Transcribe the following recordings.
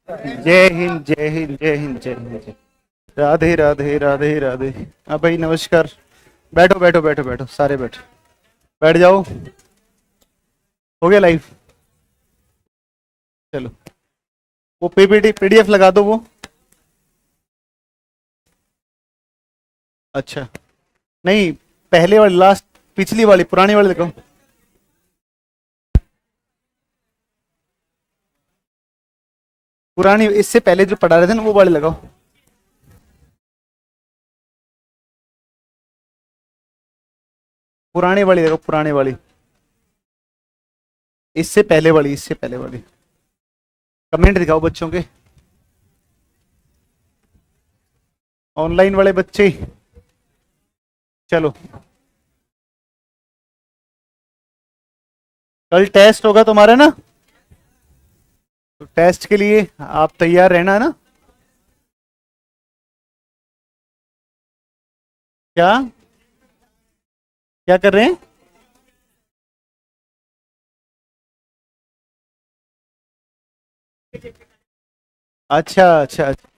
जय हिंद जय हिंद जय हिंद जय हिंद। राधे राधे राधे राधे। हाँ भाई नमस्कार। बैठो बैठो बैठो बैठो सारे बैठो। बैठ जाओ। हो गया लाइव। चलो वो पीपीटी पीडीएफ लगा दो वो। अच्छा नहीं, पहले वाली लास्ट, पिछली वाली पुरानी वाली लगाओ। पुरानी इससे पहले जो पढ़ा रहे थे ना वो वाली लगाओ। पुरानी वाली लगाओ, पुरानी वाली। इससे पहले वाली, इससे पहले वाली। कमेंट दिखाओ बच्चों के, ऑनलाइन वाले बच्चे। चलो कल टेस्ट होगा तुम्हारा ना, तो टेस्ट के लिए आप तैयार रहना ना। क्या क्या कर रहे हैं? अच्छा अच्छा अच्छा।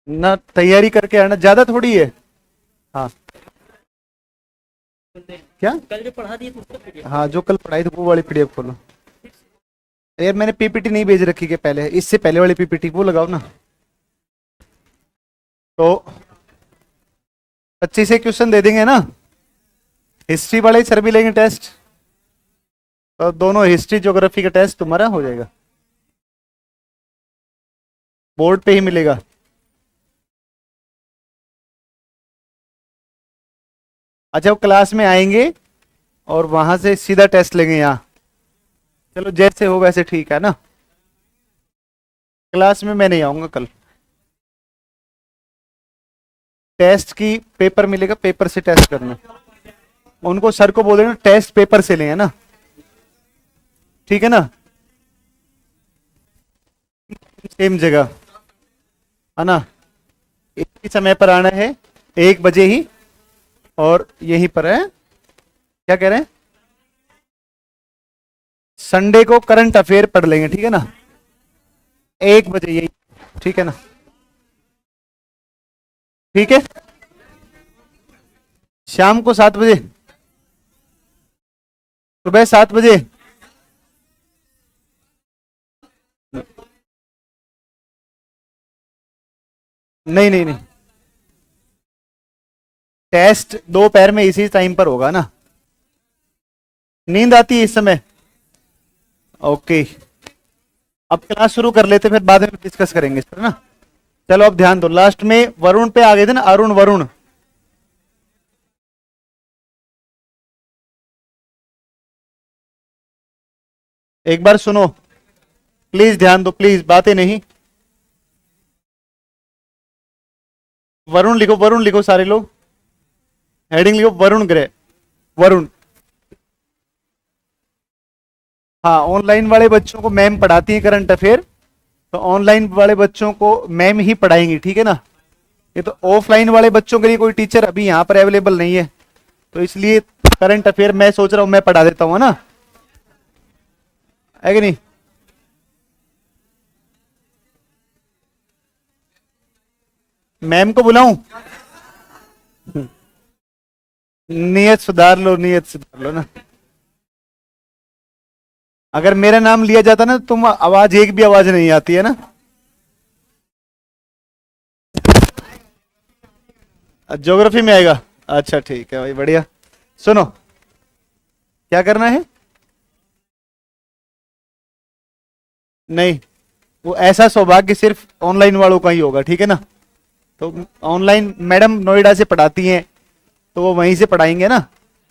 ना तैयारी करके आना, ज्यादा थोड़ी है। हाँ क्या? कल जो पढ़ा दिए थे हाँ, जो कल पढ़ाई थी वो वाली पीडीएफ खोलो। यार मैंने पीपीटी नहीं भेज रखी के पहले, इससे पहले वाली पीपीटी वो लगाओ ना। तो 25 से क्वेश्चन दे देंगे ना। हिस्ट्री वाले ही सर भी लेंगे टेस्ट, तो दोनों हिस्ट्री ज्योग्राफी का टेस्ट तुम्हारा हो जाएगा, बोर्ड पे ही मिलेगा। अच्छा वो क्लास में आएंगे और वहां से सीधा टेस्ट लेंगे यहाँ। चलो जैसे हो वैसे ठीक है ना। क्लास में मैं नहीं आऊंगा कल। टेस्ट की पेपर मिलेगा, पेपर से टेस्ट करना। उनको सर को बोल देना टेस्ट पेपर से लें, है ना। ठीक है ना, सेम जगह, है ना। एक ही समय पर आना है, 1 बजे ही। और यहीं पर है, क्या कह रहे हैं, संडे को करंट अफेयर पढ़ लेंगे, ठीक है ना। 1 बजे यही, ठीक है ना। ठीक है, शाम को 7 बजे, सुबह 7 बजे। नहीं नहीं नहीं, टेस्ट दोपहर में इसी टाइम पर होगा ना। नींद आती है इस समय? ओके, अब क्लास शुरू कर लेते, फिर बाद में डिस्कस करेंगे इस पर ना। चलो अब ध्यान दो, लास्ट में वरुण पे आ गए थे ना, अरुण वरुण। एक बार सुनो, प्लीज ध्यान दो, प्लीज बातें नहीं। वरुण लिखो, वरुण लिखो सारे लोग, हेडिंग लिखो वरुण ग्रे, वरुण। हाँ, ऑनलाइन वाले बच्चों को मैम पढ़ाती है करंट अफेयर, तो ऑनलाइन वाले बच्चों को मैम ही पढ़ाएंगी, ठीक है ना। ये तो ऑफलाइन वाले बच्चों के लिए कोई टीचर अभी यहाँ पर अवेलेबल नहीं है, तो इसलिए करंट अफेयर मैं सोच रहा हूँ मैं पढ़ा देता हूँ, ना है कि नहीं। मैम को बुलाऊं? नियत सुधार लो, नियत सुधार लो ना। अगर मेरा नाम लिया जाता ना, तुम आवाज, एक भी आवाज नहीं आती है ना। ज्योग्राफी में आएगा, अच्छा ठीक है भाई, बढ़िया। सुनो, क्या करना है? नहीं, वो ऐसा सौभाग्य सिर्फ ऑनलाइन वालों का ही होगा, ठीक है ना। तो ऑनलाइन मैडम नोएडा से पढ़ाती हैं, तो वो वहीं से पढ़ाएंगे ना।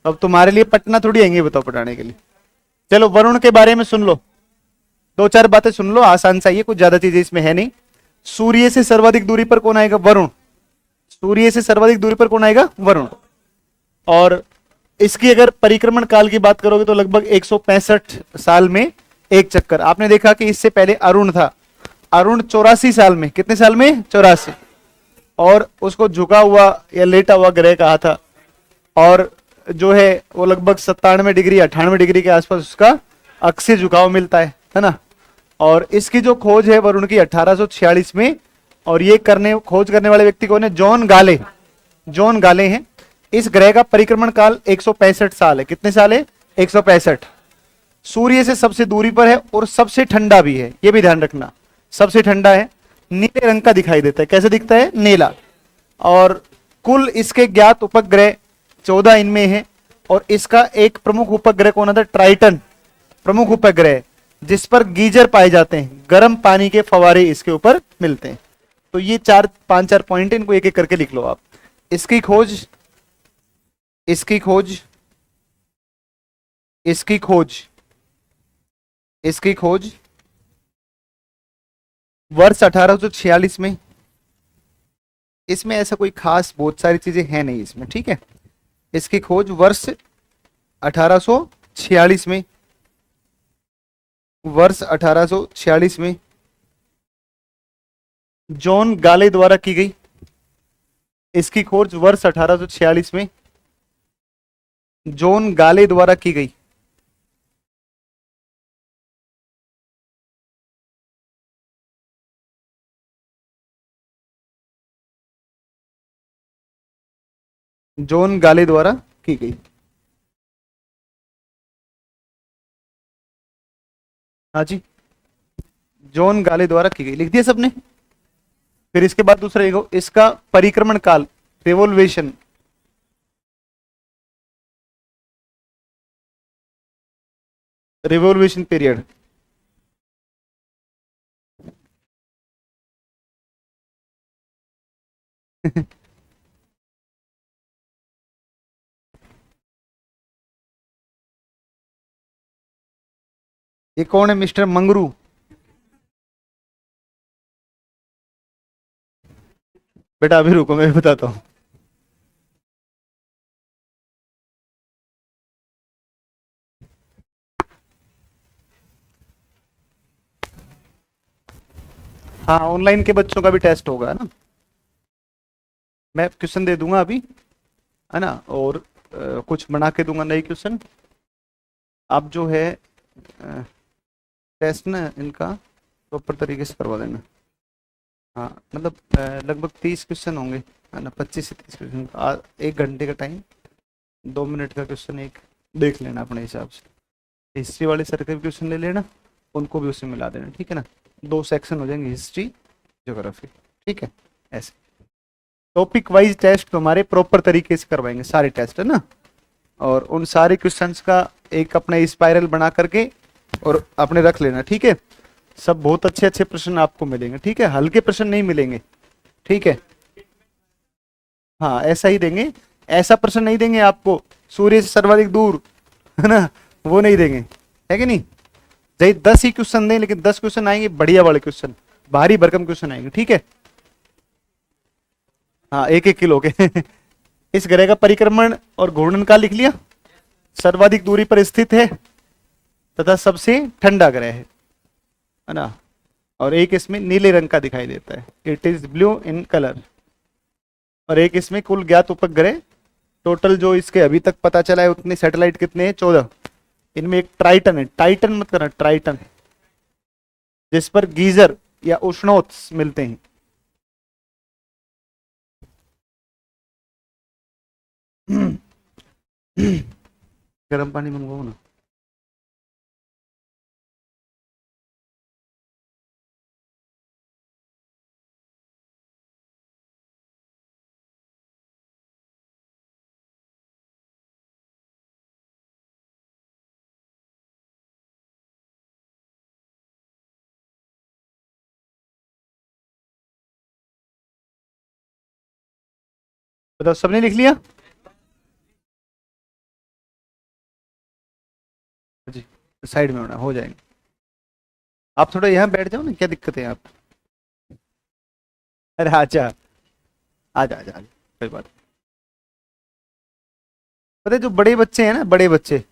अब तुम्हारे लिए पटना थोड़ी आएंगे बताओ पढ़ाने के लिए। चलो वरुण के बारे में सुन लो, 2-4 बातें सुन लो, आसान सा, ये कुछ ज्यादा चीजें इसमें है नहीं। सूर्य से सर्वाधिक दूरी पर कौन आएगा? वरुण। सूर्य से सर्वाधिक दूरी पर कौन आएगा? वरुण। और इसकी अगर परिक्रमण काल की बात करोगे तो लगभग 165 साल में एक चक्कर। आपने देखा कि इससे पहले अरुण था, अरुण 84 साल में, कितने साल में? 84। और उसको झुका हुआ या लेटा हुआ ग्रह कहा था, और जो है वो लगभग 97 डिग्री 98 डिग्री के आसपास उसका अक्षीय झुकाव मिलता है ना। और इसकी जो खोज है वरुण की 1846 में, और ये खोज करने वाले व्यक्ति कौन है? जॉन गाले। जॉन गाले हैं। इस ग्रह का परिक्रमण काल 165 साल है। कितने साल है? 165। सूर्य से सबसे दूरी पर है और सबसे ठंडा भी है, ये भी ध्यान रखना, सबसे ठंडा है। नीले रंग का दिखाई देता है। कैसे दिखता है? नीला। और कुल इसके ज्ञात उपग्रह 14 इनमें है, और इसका एक प्रमुख उपग्रह कौन आता है? ट्राइटन प्रमुख उपग्रह, जिस पर गीजर पाए जाते हैं, गर्म पानी के फवारे इसके ऊपर मिलते हैं। तो ये 4-5 पॉइंट, इनको एक एक करके लिख लो आप। इसकी खोज इसकी खोज इसकी खोज इसकी खोज वर्ष 1846 में। इसमें ऐसा कोई खास बहुत सारी चीजें हैं नहीं इसमें, ठीक है। इसकी खोज वर्ष 1846 में, वर्ष 1846 में जॉन गाले द्वारा की गई। इसकी खोज वर्ष 1846 में जॉन गाले द्वारा की गई। जॉन गाले द्वारा की गई। हाँ जी, जॉन गाले द्वारा की गई, लिख दिया सबने। फिर इसके बाद दूसरा देखो, इसका परिक्रमण काल, रिवोल्वेशन, रिवोल्वेशन पीरियड। ये कौन है? मिस्टर मंगरू। बेटा अभी रुको, मैं भी बताता हूं। हाँ, ऑनलाइन के बच्चों का भी टेस्ट होगा ना, मैं क्वेश्चन दे दूंगा अभी, है ना, और कुछ बना के दूंगा नई क्वेश्चन। आप जो है टेस्ट ना इनका प्रॉपर तरीके से करवा देना। हाँ, मतलब लगभग 30 क्वेश्चन होंगे, है ना, 25 से 30 क्वेश्चन, 1 घंटे का टाइम, 2 मिनट का क्वेश्चन एक, देख लेना अपने हिसाब से। हिस्ट्री वाले सर के भी क्वेश्चन ले लेना, उनको भी उसमें मिला देना, ठीक है ना। 2 सेक्शन हो जाएंगे, हिस्ट्री, ज्योग्राफी, ठीक है। ऐसे टॉपिक वाइज टेस्ट हमारे प्रॉपर तरीके से करवाएंगे, सारे टेस्ट, है ना। और उन सारे क्वेश्चंस का एक अपना स्पाइरल बना करके और अपने रख लेना, ठीक है। सब बहुत अच्छे अच्छे प्रश्न आपको मिलेंगे, ठीक है, हल्के प्रश्न नहीं मिलेंगे, ठीक है। हाँ, ऐसा ही देंगे, ऐसा प्रश्न नहीं देंगे आपको सूर्य से सर्वाधिक दूर, है ना, वो नहीं देंगे, है कि नहीं। चाहे 10 ही क्वेश्चन दें, लेकिन 10 क्वेश्चन आएंगे बढ़िया वाले क्वेश्चन, भारी भरकम क्वेश्चन आएंगे, ठीक है। हाँ, 1-1 किलो के। इस ग्रह का परिक्रमण और घूर्णन काल लिख लिया, सर्वाधिक दूरी पर स्थित है तथा सबसे ठंडा ग्रह है ना, और एक इसमें नीले रंग का दिखाई देता है, it is blue in colour. और एक इसमें कुल ज्ञात उपग्रह, टोटल जो इसके अभी तक पता चला है उतने सैटेलाइट कितने हैं? 14। इनमें एक ट्राइटन है, टाइटन मत करना, ट्राइटन, जिस पर गीजर या उष्णोत्स मिलते हैं। गर्म पानी मंगवाओ ना। बताओ, सबने लिख लिया? जी, साइड में होना, हो जाएंगे। आप थोड़ा यहाँ बैठ जाओ ना, क्या दिक्कत है आप? अरे आजा, आजा आजा आजा, कोई बात नहीं। पता है, जो बड़े बच्चे हैं ना, बड़े बच्चे,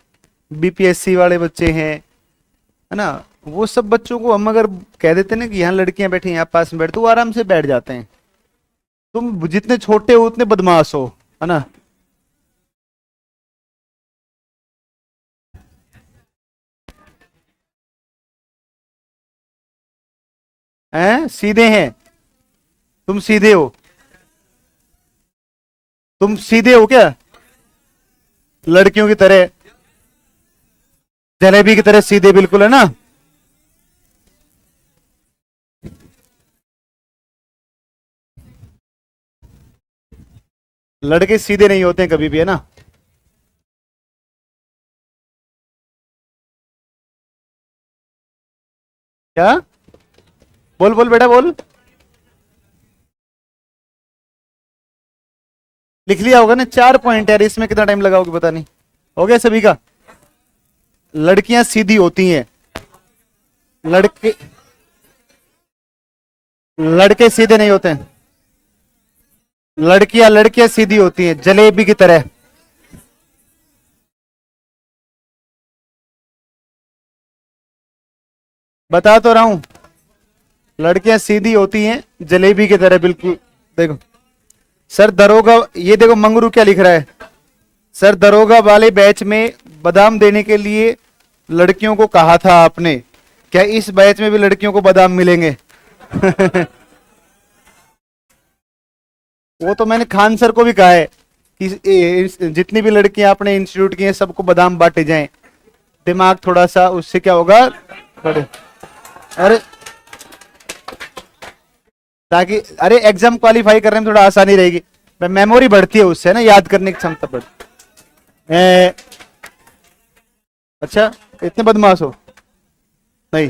बीपीएससी वाले बच्चे हैं, है ना, वो सब बच्चों को हम अगर कह देते ना कि यहाँ लड़कियां बैठी हैं, यहाँ पास में बैठ, तो वो आराम से बैठ जाते हैं। तुम जितने छोटे हो उतने बदमाश हो, है ना। हैं? सीधे हैं? तुम सीधे हो? तुम सीधे हो क्या? लड़कियों की तरह, जलेबी की तरह सीधे बिल्कुल, है ना? लड़के सीधे नहीं होते हैं कभी भी, है ना? क्या? बोल बोल बेटा बोल। लिख लिया होगा ना? 4 पॉइंट यार, इसमें कितना टाइम लगाओगे पता नहीं। हो गया सभी का? लड़कियां सीधी होती हैं, लड़के लड़के सीधे नहीं होते हैं। लड़कियां लड़कियां सीधी होती हैं जलेबी की तरह। बता तो रहा हूं, लड़कियां सीधी होती हैं जलेबी की तरह बिल्कुल। देखो सर दरोगा, ये देखो मंगरू क्या लिख रहा है। सर दरोगा वाले बैच में बादाम देने के लिए लड़कियों को कहा था आपने, क्या इस बैच में भी लड़कियों को बादाम मिलेंगे? वो तो मैंने खान सर को भी कहा है कि जितनी भी लड़कियां अपने इंस्टीट्यूट की हैं सबको बादाम बांटे जाएं, दिमाग थोड़ा सा उससे क्या होगा बड़े। अरे ताकि अरे एग्जाम क्वालिफाई करने में थोड़ा आसानी रहेगी, मेमोरी बढ़ती है उससे, ना याद करने की क्षमता बढ़ती है। अच्छा इतने बदमाश हो? नहीं।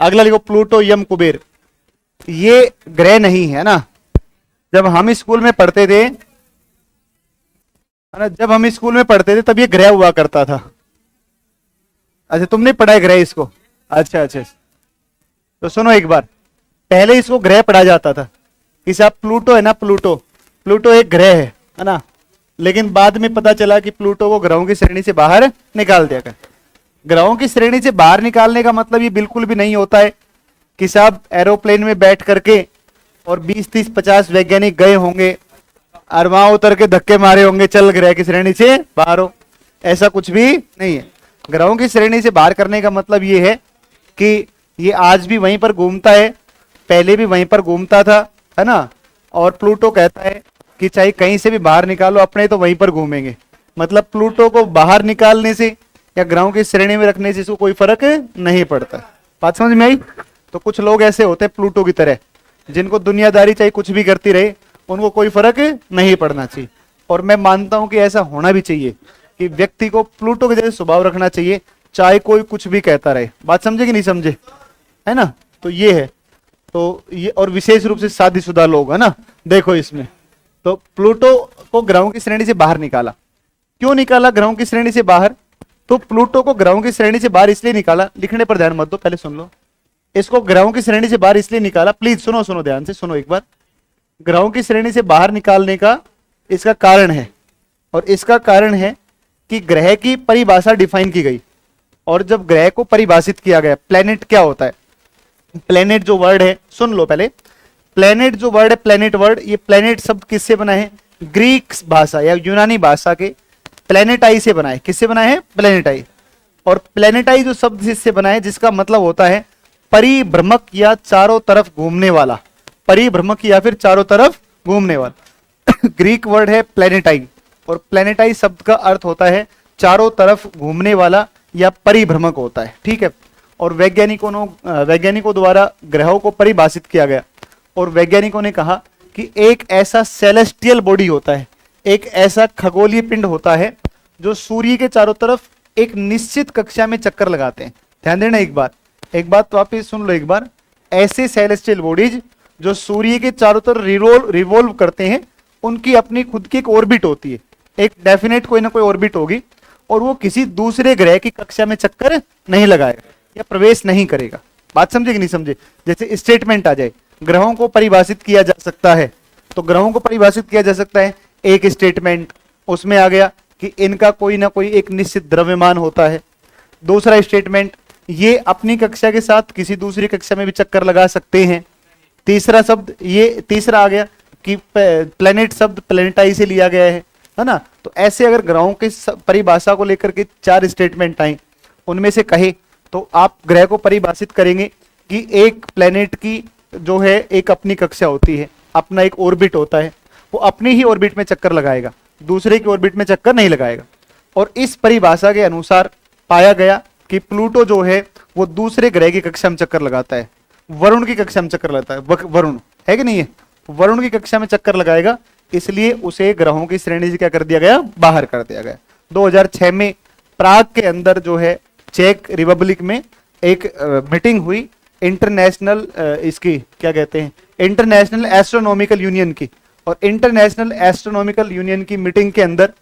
अगला लिखो प्लूटो यम कुबेर, ये ग्रह नहीं है ना। जब हम स्कूल में पढ़ते थे, है ना, जब हम स्कूल में पढ़ते थे तब ये ग्रह हुआ करता था। अच्छा तुमने पढ़ा है ग्रह इसको? अच्छा अच्छा। तो सुनो एक बार, पहले इसको ग्रह पढ़ा जाता था कि साहब प्लूटो है ना, प्लूटो, प्लूटो एक ग्रह है ना। लेकिन बाद में पता चला कि प्लूटो को ग्रहों की श्रेणी से बाहर निकाल दिया गया। ग्रहों की श्रेणी से बाहर निकालने का मतलब ये बिल्कुल भी नहीं होता है कि साहब एरोप्लेन में बैठ करके और 20 30 50 वैज्ञानिक गए होंगे और वहां उतर के धक्के मारे होंगे, चल ग्रह की श्रेणी से बाहर हो। ऐसा कुछ भी नहीं है। ग्रहों की श्रेणी से बाहर करने का मतलब ये है कि ये आज भी वहीं पर घूमता है, पहले भी वहीं पर घूमता था, है ना। और प्लूटो कहता है कि चाहे कहीं से भी बाहर निकालो, अपने तो वहीं पर घूमेंगे। मतलब प्लूटो को बाहर निकालने से या ग्रहों की श्रेणी में रखने से इसको कोई फर्क नहीं पड़ता। बात समझ में आई? तो कुछ लोग ऐसे होते हैं प्लूटो की तरह, जिनको दुनियादारी चाहे कुछ भी करती रहे, उनको कोई फर्क नहीं पड़ना चाहिए। और मैं मानता हूं कि ऐसा होना भी चाहिए कि व्यक्ति को प्लूटो के जैसे स्वभाव रखना चाहिए, चाहे कोई कुछ भी कहता रहे। बात समझे कि नहीं समझे? है ना। तो ये है। तो ये, और विशेष रूप से शादीशुदा लोग, है ना, देखो इसमें। तो प्लूटो को ग्रहों की श्रेणी से बाहर निकाला। क्यों निकाला ग्रहों की श्रेणी से बाहर? तो प्लूटो को ग्रहों की श्रेणी से बाहर इसलिए निकाला, लिखने पर ध्यान मत दो, पहले सुन लो। इसको ग्रहों की श्रेणी से बाहर इसलिए निकाला, प्लीज सुनो सुनो ध्यान से सुनो एक बार। ग्रहों की श्रेणी से बाहर निकालने का इसका कारण है, और इसका कारण है कि ग्रह की परिभाषा डिफाइन की गई। और जब ग्रह को परिभाषित किया गया, प्लेनेट क्या होता है, प्लेनेट जो वर्ड है, सुन लो पहले। प्लेनेट जो वर्ड है, प्लेनेट वर्ड, ये प्लेनेट शब्द किससे बना है? ग्रीक भाषा या यूनानी भाषा के प्लेनेटाई से बना है। किससे बना है? प्लेनेटाई। और प्लेनेटाई जो शब्द इससे बना है, जिसका मतलब होता है परिभ्रमक या चारों तरफ घूमने वाला, परिभ्रमक या फिर चारों तरफ घूमने वाला। ग्रीक वर्ड है प्लेनेटाई, और प्लेनेटाई शब्द का अर्थ होता है चारों तरफ घूमने वाला या परिभ्रमक होता है। ठीक है। और वैज्ञानिकों द्वारा ग्रहों को परिभाषित किया गया, और वैज्ञानिकों ने कहा कि एक ऐसा सेलेस्टियल बॉडी होता है, एक ऐसा खगोलीय पिंड होता है जो सूर्य के चारों तरफ एक निश्चित कक्षा में चक्कर लगाते हैं। ध्यान देना एक बात तो आप सुन लो एक बार। ऐसे सेलेस्टियल बॉडीज जो सूर्य के चारों तरफ रिवोल्व करते हैं, उनकी अपनी खुद की एक ऑर्बिट होती है, एक डेफिनेट कोई ना कोई ऑर्बिट होगी, और वो किसी दूसरे ग्रह की कक्षा में चक्कर नहीं लगाएगा या प्रवेश नहीं करेगा। बात समझे कि नहीं समझे? जैसे स्टेटमेंट आ जाए, ग्रहों को परिभाषित किया जा सकता है, तो ग्रहों को परिभाषित किया जा सकता है। एक स्टेटमेंट उसमें आ गया कि इनका कोई ना कोई एक निश्चित द्रव्यमान होता है। दूसरा स्टेटमेंट, ये अपनी कक्षा के साथ किसी दूसरी कक्षा में भी चक्कर लगा सकते हैं। तीसरा शब्द, ये तीसरा आ गया कि प्लेनेट शब्द प्लेनेटाई से लिया गया है ना। तो ऐसे अगर ग्रहों की परिभाषा को लेकर के 4 स्टेटमेंट आए, उनमें से कहे तो आप ग्रह को परिभाषित करेंगे कि एक प्लेनेट की जो है एक अपनी कक्षा होती है, अपना एक ऑर्बिट होता है, वो अपनी ही ऑर्बिट में चक्कर लगाएगा, दूसरे की ऑर्बिट में चक्कर नहीं लगाएगा। और इस परिभाषा के अनुसार पाया गया कि प्लूटो जो है वो दूसरे ग्रह की कक्षा में चक्कर लगाता है, वरुण की कक्षा में चक्कर लगाता है। वरुण है कि नहीं है, वरुण की कक्षा में चक्कर लगाएगा, इसलिए उसे ग्रहों की श्रेणी से क्या कर दिया गया, बाहर कर दिया गया। 2006 में प्राग के अंदर जो है चेक रिपब्लिक में एक मीटिंग हुई इंटरनेशनल इसकी क्या कहते हैं, इंटरनेशनल एस्ट्रोनॉमिकल यूनियन की, और इंटरनेशनल एस्ट्रोनॉमिकल यूनियन की मीटिंग के अंदर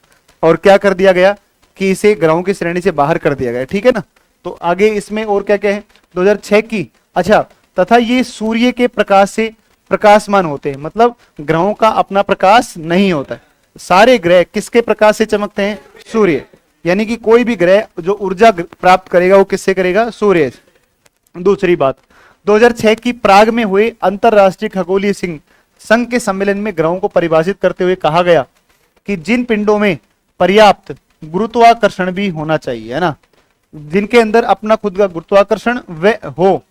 और क्या कर दिया गया कि इसे ग्रहों की श्रेणी से बाहर कर दिया गया, ठीक है ना। तो आगे इसमें और क्या क्या है 2006 की, अच्छा, तथा ये सूर्य के प्रकाश से प्रकाशमान होते हैं, मतलब ग्रहों का अपना प्रकाश नहीं होता है। सारे ग्रह किसके प्रकाश से चमकते हैं, सूर्य, यानी कि कोई भी ग्रह जो ऊर्जा प्राप्त करेगा वो किससे करेगा, सूर्य से। दूसरी बात, 2006 की प्राग में हुए अंतरराष्ट्रीय खगोलीय संघ के सम्मेलन में ग्रहों को परिभाषित करते हुए कहा गया कि जिन पिंडों में पर्याप्त गुरुत्वाकर्षण भी होना चाहिए, है ना, जिनके अंदर अपना खुद का गुरुत्वाकर्षण व हो,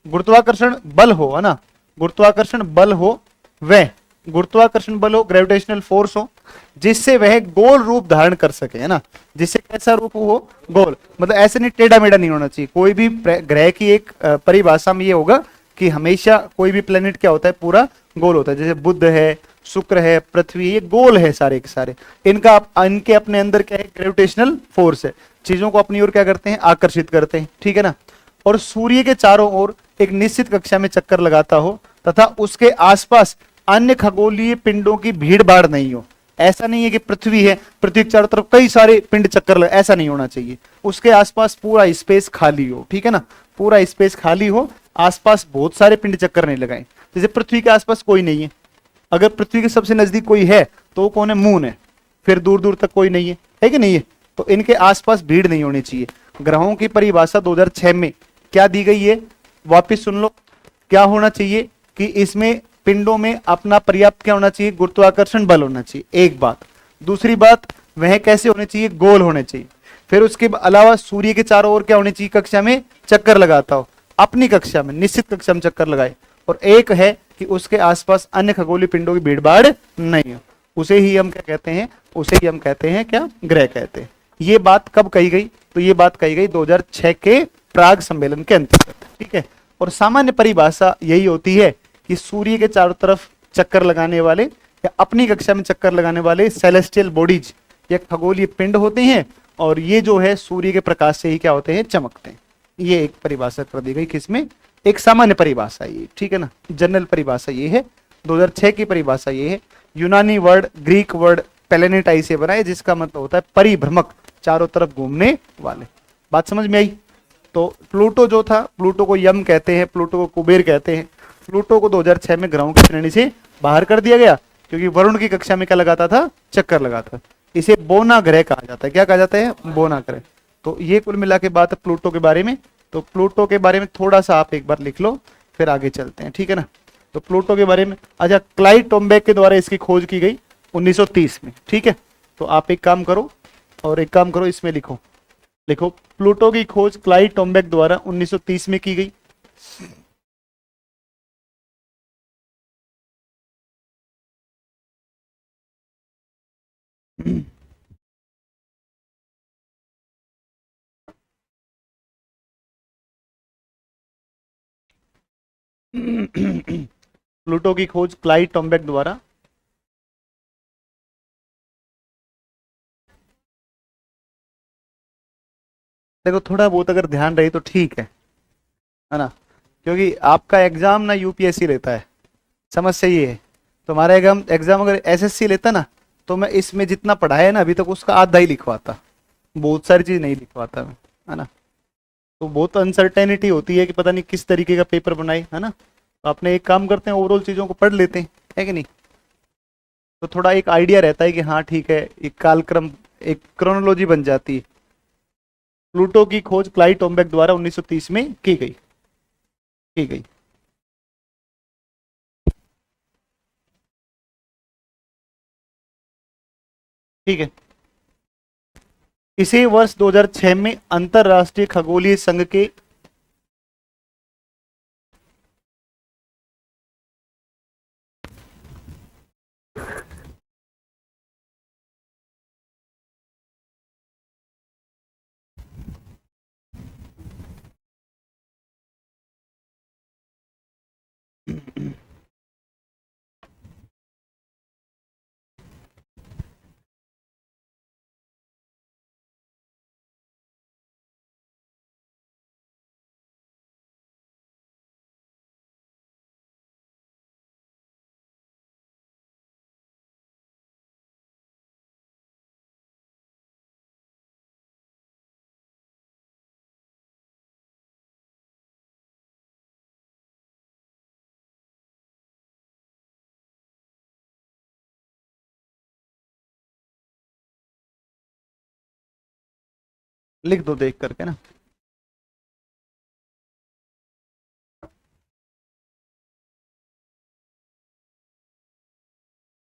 गुरुत्वाकर्षण बल हो, है ना, गुरुत्वाकर्षण बल हो, वह गुरुत्वाकर्षण बल हो, ग्रेविटेशनल फोर्स हो, जिससे वह गोल रूप धारण कर सके, है ना, जिससे कैसा रूप हो, गोल, मतलब ऐसे नहीं टेढ़ा मेढ़ा नहीं होना चाहिए। कोई भी ग्रह की एक परिभाषा में ये होगा कि हमेशा कोई भी प्लेनेट क्या होता है, पूरा गोल होता है। जैसे बुध है, शुक्र है, पृथ्वी, ये गोल है सारे के सारे, इनके अपने अंदर क्या है, ग्रेविटेशनल फोर्स है, चीजों को अपनी ओर क्या करते हैं, आकर्षित करते हैं, ठीक है ना। और सूर्य के चारों ओर एक निश्चित कक्षा में चक्कर लगाता हो तथा उसके आसपास अन्य खगोलीय पिंडों की भीड़ भाड़ नहीं हो। ऐसा नहीं है कि पृथ्वी है, पृथ्वी के चारों तरफ कई सारे पिंड चक्कर लगा, ऐसा नहीं होना चाहिए। उसके आसपास पूरा स्पेस खाली हो, ठीक है ना, पूरा स्पेस खाली हो, आसपास बहुत सारे पिंड चक्कर नहीं लगाए। जैसे पृथ्वी के आसपास कोई नहीं है, अगर पृथ्वी के सबसे नजदीक कोई है तो वो कौन है, मून है, फिर दूर दूर तक कोई नहीं है कि नहीं है, तो इनके आसपास भीड़ नहीं होनी चाहिए। ग्रहों की परिभाषा 2006 में क्या दी गई है, वापिस सुन लो, क्या होना चाहिए कि इसमें पिंडों में अपना पर्याप्त क्या होना चाहिए, गुरुत्वाकर्षण बल होना चाहिए, एक बात। दूसरी बात, वह कैसे होने चाहिए, गोल होने चाहिए। फिर उसके अलावा सूर्य के चारों ओर क्या होने चाहिए, कक्षा में चक्कर लगाता हो, अपनी कक्षा में निश्चित कक्षा में चक्कर लगाए। और एक है कि उसके आसपास अन्य खगोलीय पिंडों की भीड़ भाड़ नहीं हो, उसे ही हम क्या कहते हैं, उसे ही हम कहते हैं क्या, ग्रह कहते हैं। ये बात कब कही गई, तो ये बात कही गई 2006 के प्राग सम्मेलन के अंतर्गत, ठीक है। और सामान्य परिभाषा यही होती है कि सूर्य के चारों तरफ चक्कर लगाने वाले या अपनी कक्षा में चक्कर लगाने वाले सेलेस्टियल बॉडीज या खगोलीय पिंड होते हैं, और ये जो है सूर्य के प्रकाश से ही क्या होते हैं, चमकते हैं। ये एक परिभाषा कर दी गई, किसमें, एक सामान्य परिभाषा ये, ठीक है ना, जनरल परिभाषा ये है। 2006 की परिभाषा ये है। यूनानी वर्ड, ग्रीक वर्ड प्लेनेटाई से बना है, जिसका मतलब होता है परिभ्रमक, चारों तरफ घूमने वाले। बात समझ में आई। तो प्लूटो जो था, प्लूटो को यम कहते हैं, प्लूटो को कुबेर कहते हैं। प्लूटो को 2006 में ग्रहों की श्रेणी से बाहर कर दिया गया, क्योंकि वरुण की कक्षा में क्या लगाता था, चक्कर लगाता। इसे बोना ग्रह कहा जाता है, क्या कहा जाता है, बोना ग्रह। तो ये कुल मिला के बात है प्लूटो के बारे में। तो प्लूटो के बारे में थोड़ा सा आप एक बार लिख लो, फिर आगे चलते हैं, ठीक है ना। तो प्लूटो के बारे में, अच्छा, क्लाइड टोम्बेक के द्वारा इसकी खोज की गई 1930 में, ठीक है। तो आप एक काम करो, और एक काम करो, इसमें लिखो, लिखो प्लूटो की खोज क्लाइड टोम्बेक द्वारा 1930 में की गई। प्लूटो की खोज क्लाइड टोम्बेक द्वारा देखो, थोड़ा बहुत अगर ध्यान रहे तो ठीक है ना, क्योंकि आपका एग्जाम ना यूपीएससी लेता है, समस्या ये है। तुम्हारा एग्जाम एग्जाम अगर एसएससी लेता ना, तो मैं इसमें जितना पढ़ाया ना अभी तक उसका आधा ही लिखवाता, बहुत सारी चीज नहीं लिखवाता मैं, है ना। तो बहुत अनसर्टेनिटी होती है कि पता नहीं किस तरीके का पेपर बनाए, है ना। तो अपने एक काम करते हैं, ओवरऑल चीजों को पढ़ लेते हैं, है कि नहीं। तो थोड़ा एक आइडिया रहता है कि हाँ ठीक है, एक कालक्रम, एक क्रोनोलॉजी बन जाती है। प्लूटो की खोज क्लाइड टोम्बेक द्वारा 1930 में की गई, की गई। ठीक है। इसी वर्ष 2006 में अंतरराष्ट्रीय खगोलीय संघ के लिख दो देख करके ना।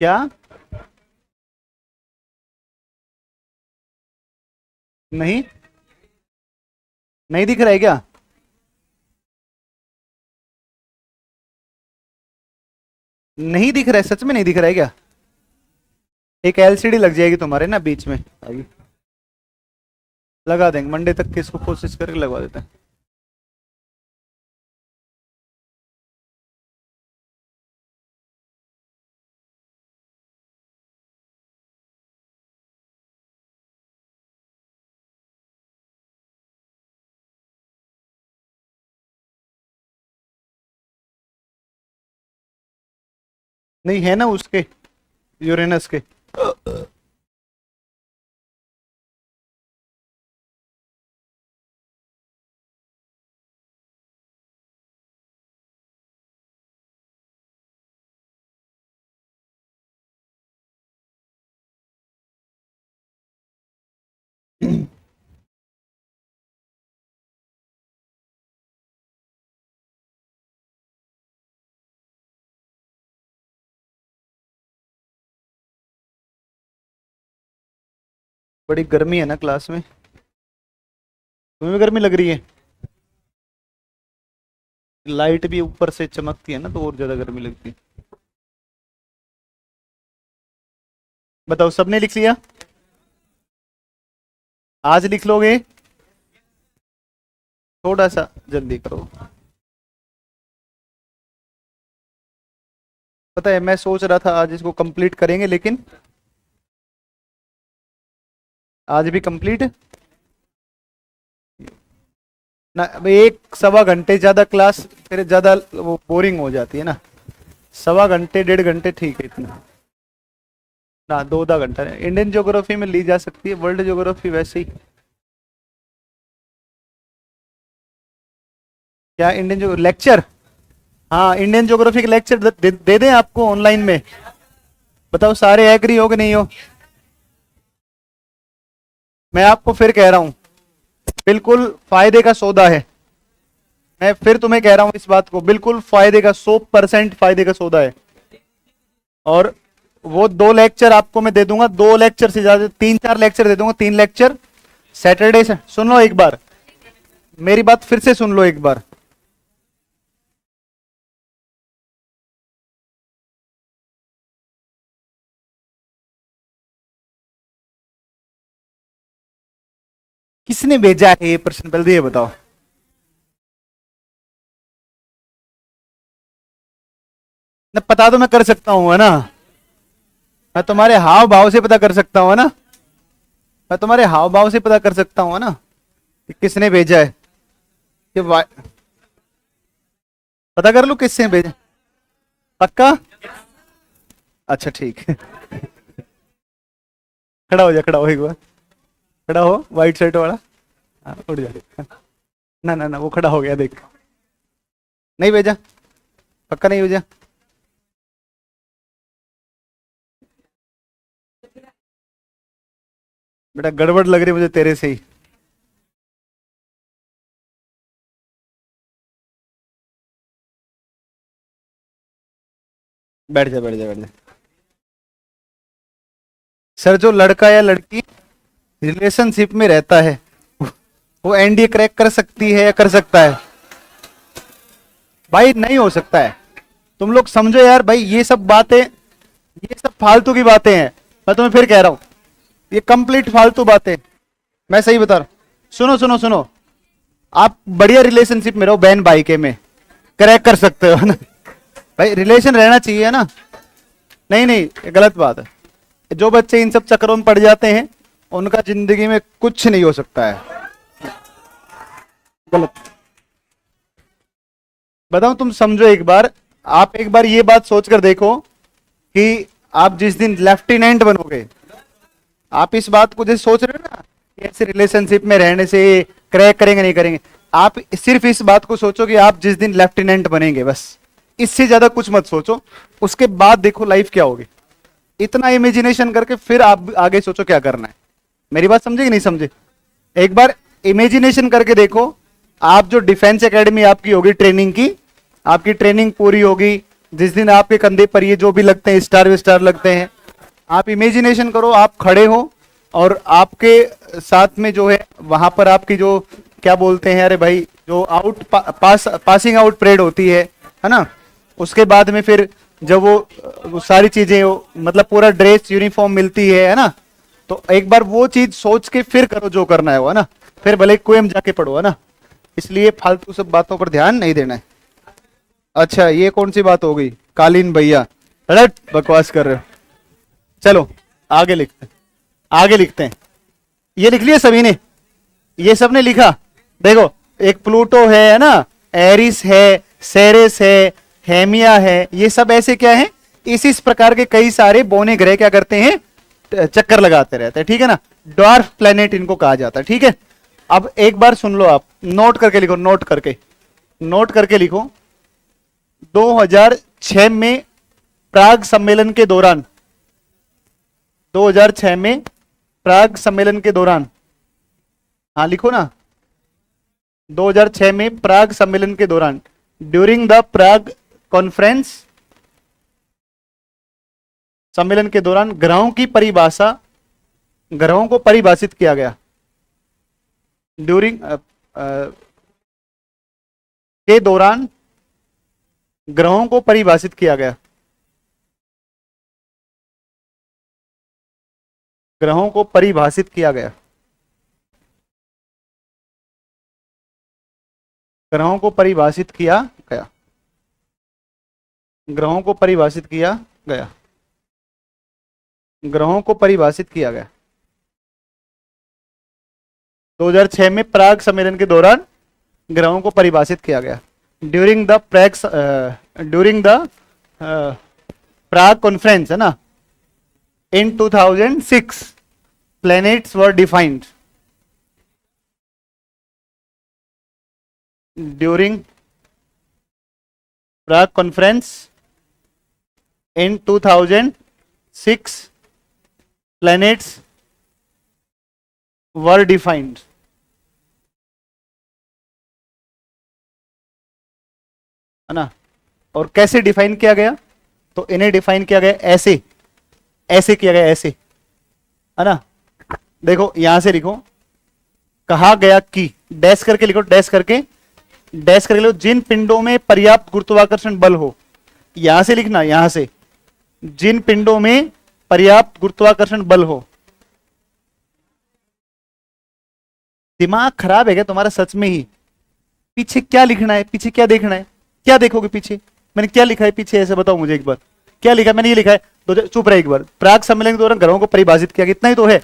क्या? नहीं, नहीं दिख रहा है क्या? नहीं दिख रहा है, सच में नहीं दिख रहा है क्या? एक एलसीडी लग जाएगी तुम्हारे ना बीच में आगे। लगा देंगे मंडे तक के, इसको कोशिश करके लगवा देते हैं। नहीं है ना उसके, यूरेनस के। बड़ी गर्मी है ना क्लास में। तुम्हें भी गर्मी लग रही है? लाइट भी ऊपर से चमकती है ना, तो और ज्यादा गर्मी लगती है। बताओ, सबने लिख लिया? आज लिख लोगे? थोड़ा सा जल्दी करो। पता है, मैं सोच रहा था आज इसको कंप्लीट करेंगे, लेकिन आज भी कंप्लीट ना। एक सवा घंटे ज्यादा क्लास फिर ज्यादा वो बोरिंग हो जाती है ना। सवा घंटे 1.5 घंटे ठीक है इतना ना, 2 घंटा इंडियन ज्योग्राफी में ली जा सकती है, वर्ल्ड ज्योग्राफी वैसे ही। क्या इंडियन जो लेक्चर? हाँ, इंडियन ज्योग्राफी के लेक्चर दे दें आपको ऑनलाइन में? बताओ सारे एग्री हो कि नहीं हो? मैं आपको फिर कह रहा हूं, बिल्कुल फायदे का सौदा है। मैं फिर तुम्हें कह रहा हूं इस बात को, बिल्कुल फायदे का, 100% फायदे का सौदा है। और वो 2 लेक्चर आपको मैं दे दूंगा, 2 लेक्चर से ज्यादा, 3-4 लेक्चर दे दूंगा, 3 लेक्चर सैटरडे से। सुन लो एक बार, मेरी बात फिर से सुन लो एक बार। किसने भेजा है ये प्रश्न, जल्दी ये बताओ। न पता तो मैं कर सकता हूँ, है ना? मैं तुम्हारे हाव भाव से पता कर सकता हूँ, है ना? मैं तुम्हारे हाव भाव से पता कर सकता हूँ, है ना, कि किसने भेजा है। कि पता कर लू किसने भेजा। पक्का? अच्छा ठीक है। खड़ा हो जा, खड़ा हो एक बार, खड़ा हो, व्हाइट शर्ट वाला। हाँ, उठ जा। ना ना ना, वो खड़ा हो गया, देख। नहीं भेजा? पक्का नहीं भेजा? बेटा गड़बड़ लग रही मुझे तेरे से ही। बैठ जा, बैठ जा, बैठ जा। सर, जो लड़का या लड़की रिलेशनशिप में रहता है, वो एनडीए क्रैक कर सकती है या कर सकता है? भाई नहीं हो सकता है। तुम लोग समझो यार भाई, ये सब बातें, ये सब फालतू की बातें हैं। मैं तुम्हें फिर कह रहा हूं, ये कंप्लीट फालतू बातें। मैं सही बता रहा हूं। सुनो सुनो सुनो, आप बढ़िया रिलेशनशिप में रहो, बहन भाई के में क्रैक कर सकते हो ना। भाई रिलेशन रहना चाहिए ना। नहीं नहीं, ये गलत बात है। जो बच्चे इन सब चक्करों में पड़ जाते हैं, उनका जिंदगी में कुछ नहीं हो सकता है। गलत। बताऊं, तुम समझो एक बार, आप एक बार ये बात सोचकर देखो कि आप जिस दिन लेफ्टिनेंट बनोगे, आप इस बात को जैसे सोच रहे हो ना कि ऐसे रिलेशनशिप में रहने से क्रैक करेंगे नहीं करेंगे, आप सिर्फ इस बात को सोचो कि आप जिस दिन लेफ्टिनेंट बनेंगे, बस इससे ज्यादा कुछ मत सोचो। उसके बाद देखो लाइफ क्या होगी। इतना इमेजिनेशन करके फिर आप आगे सोचो क्या करना है। मेरी बात समझे कि नहीं समझे? एक बार इमेजिनेशन करके देखो, आप जो डिफेंस एकेडमी आपकी होगी ट्रेनिंग की, आपकी ट्रेनिंग पूरी होगी, जिस दिन आपके कंधे पर ये जो भी लगते हैं स्टार विस्टार लगते हैं, आप इमेजिनेशन करो आप खड़े हो और आपके साथ में जो है वहां पर आपकी जो क्या बोलते हैं, अरे भाई जो पासिंग आउट परेड होती है ना, उसके बाद में फिर जब वो सारी चीजें मतलब पूरा ड्रेस यूनिफॉर्म मिलती है ना, तो एक बार वो चीज सोच के फिर करो जो करना है वो, है ना, फिर भले कुएं जाके पढ़ो, है ना, इसलिए फालतू सब बातों पर ध्यान नहीं देना है। अच्छा ये कौन सी बात हो गई, कालीन भैया, रट बकवास कर रहे हो। चलो आगे लिखते हैं, आगे लिखते हैं। ये लिख लिया सभी ने, ये सब ने लिखा। देखो एक प्लूटो है ना, एरिस है, सेरेस है, हेमिया है, ये सब ऐसे क्या है, इस प्रकार के कई सारे बौने ग्रह क्या करते हैं, चक्कर लगाते रहते हैं, ठीक है ना, ड्वार्फ प्लेनेट इनको कहा जाता है, ठीक है। अब एक बार सुन लो, आप नोट करके लिखो, नोट करके लिखो। 2006 में प्राग सम्मेलन के दौरान, 2006 में प्राग सम्मेलन के दौरान, हाँ लिखो ना, 2006 में प्राग सम्मेलन के दौरान, ड्यूरिंग द प्राग कॉन्फ्रेंस, सम्मेलन के दौरान ग्रहों की परिभाषा, ग्रहों को परिभाषित किया गया। ड्यूरिंग के दौरान ग्रहों को परिभाषित किया गया, ग्रहों को परिभाषित किया गया, ग्रहों को परिभाषित किया गया, ग्रहों को परिभाषित किया गया, ग्रहों को परिभाषित किया गया। 2006 में प्राग सम्मेलन के दौरान ग्रहों को परिभाषित किया गया। ड्यूरिंग द प्राग कॉन्फ्रेंस, है ना, इन 2006 planets were defined. During Prague conference in 2006 planets were defined, है ना। और कैसे डिफाइन किया गया, तो इन्हें डिफाइन किया गया ऐसे, ऐसे किया गया, ऐसे, है ना। देखो यहां से लिखो, कहा गया कि, डैश करके लिखो, डैश करके लिखो, जिन पिंडों में पर्याप्त गुरुत्वाकर्षण बल हो, यहां से लिखना, यहां से, जिन पिंडों में पर्याप्त गुरुत्वाकर्षण बल हो। दिमाग खराब है क्या तुम्हारा सच में ही? पीछे क्या लिखना है, पीछे क्या देखना है, क्या देखोगे पीछे, मैंने क्या लिखा है पीछे, ऐसे बताओ मुझे एक बार, क्या लिखा है? मैंने ये लिखा है, चुप रहे एक बार, प्राग सम्मेलन के दौरान ग्रहों को परिभाषित किया, इतना ही तो है।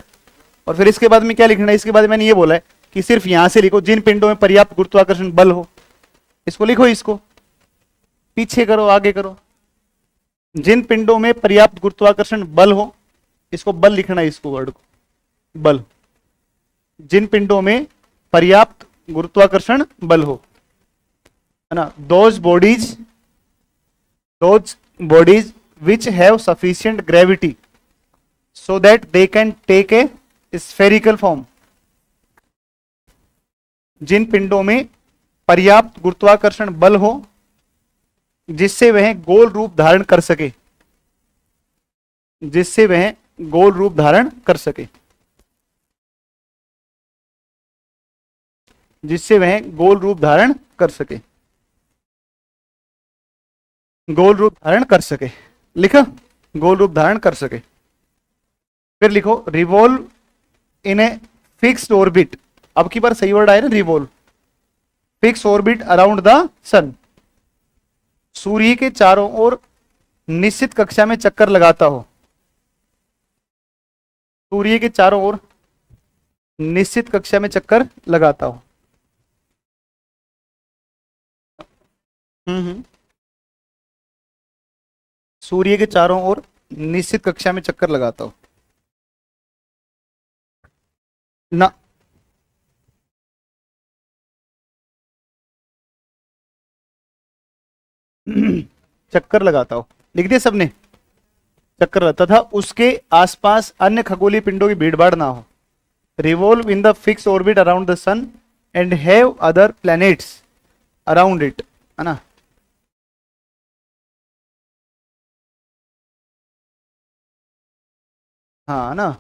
और फिर इसके बाद में क्या लिखना है, इसके बाद मैंने ये बोला है कि सिर्फ यहां से लिखो, जिन पिंडों में पर्याप्त गुरुत्वाकर्षण बल हो, इसको लिखो, इसको पीछे करो, आगे करो, जिन पिंडों में पर्याप्त गुरुत्वाकर्षण बल हो, इसको बल लिखना है, इसको वर्ड को बल, जिन पिंडों में पर्याप्त गुरुत्वाकर्षण बल हो, है ना, those bodies which have sufficient gravity so that they can take a spherical form. जिन पिंडों में पर्याप्त गुरुत्वाकर्षण बल हो जिससे वह गोल रूप धारण कर सके, जिससे वह गोल रूप धारण कर सके, जिससे वह गोल रूप धारण कर सके, गोल रूप धारण कर सके, लिखा, गोल रूप धारण कर सके। फिर लिखो, revolve in a fixed orbit, अब की बार सही वर्ड आया ना, revolve, fixed orbit around the sun, सूर्य के चारों ओर निश्चित कक्षा में चक्कर लगाता हो, सूर्य के चारों ओर निश्चित कक्षा में चक्कर लगाता हो। सूर्य के चारों ओर निश्चित कक्षा में चक्कर लगाता हो ना, चक्कर लगाता हो, लिख दिया सबने, चक्कर तथा उसके आसपास अन्य खगोलीय पिंडों की भीड़भाड़ ना हो, revolve in the fix orbit around the sun and have other planets around it, है ना। हाँ ना,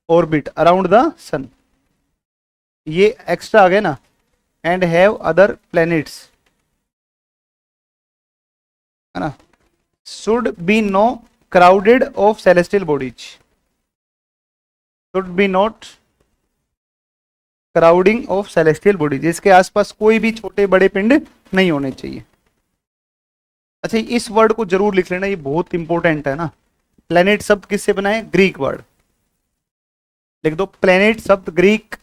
ऑर्बिट अराउंड द सन, ये एक्स्ट्रा आ गया ना, एंड हैव अदर प्लैनेट्स, है ना। Should be no crowded of celestial bodies, should be not crowding of celestial bodies, इसके आसपास कोई भी छोटे बड़े पिंड नहीं होने चाहिए। अच्छा, इस वर्ड को जरूर लिख लेना, ये बहुत इंपॉर्टेंट है ना। प्लेनेट शब्द किससे बना है? ग्रीक वर्ड, लिख दो। प्लेनेट शब्द ग्रीक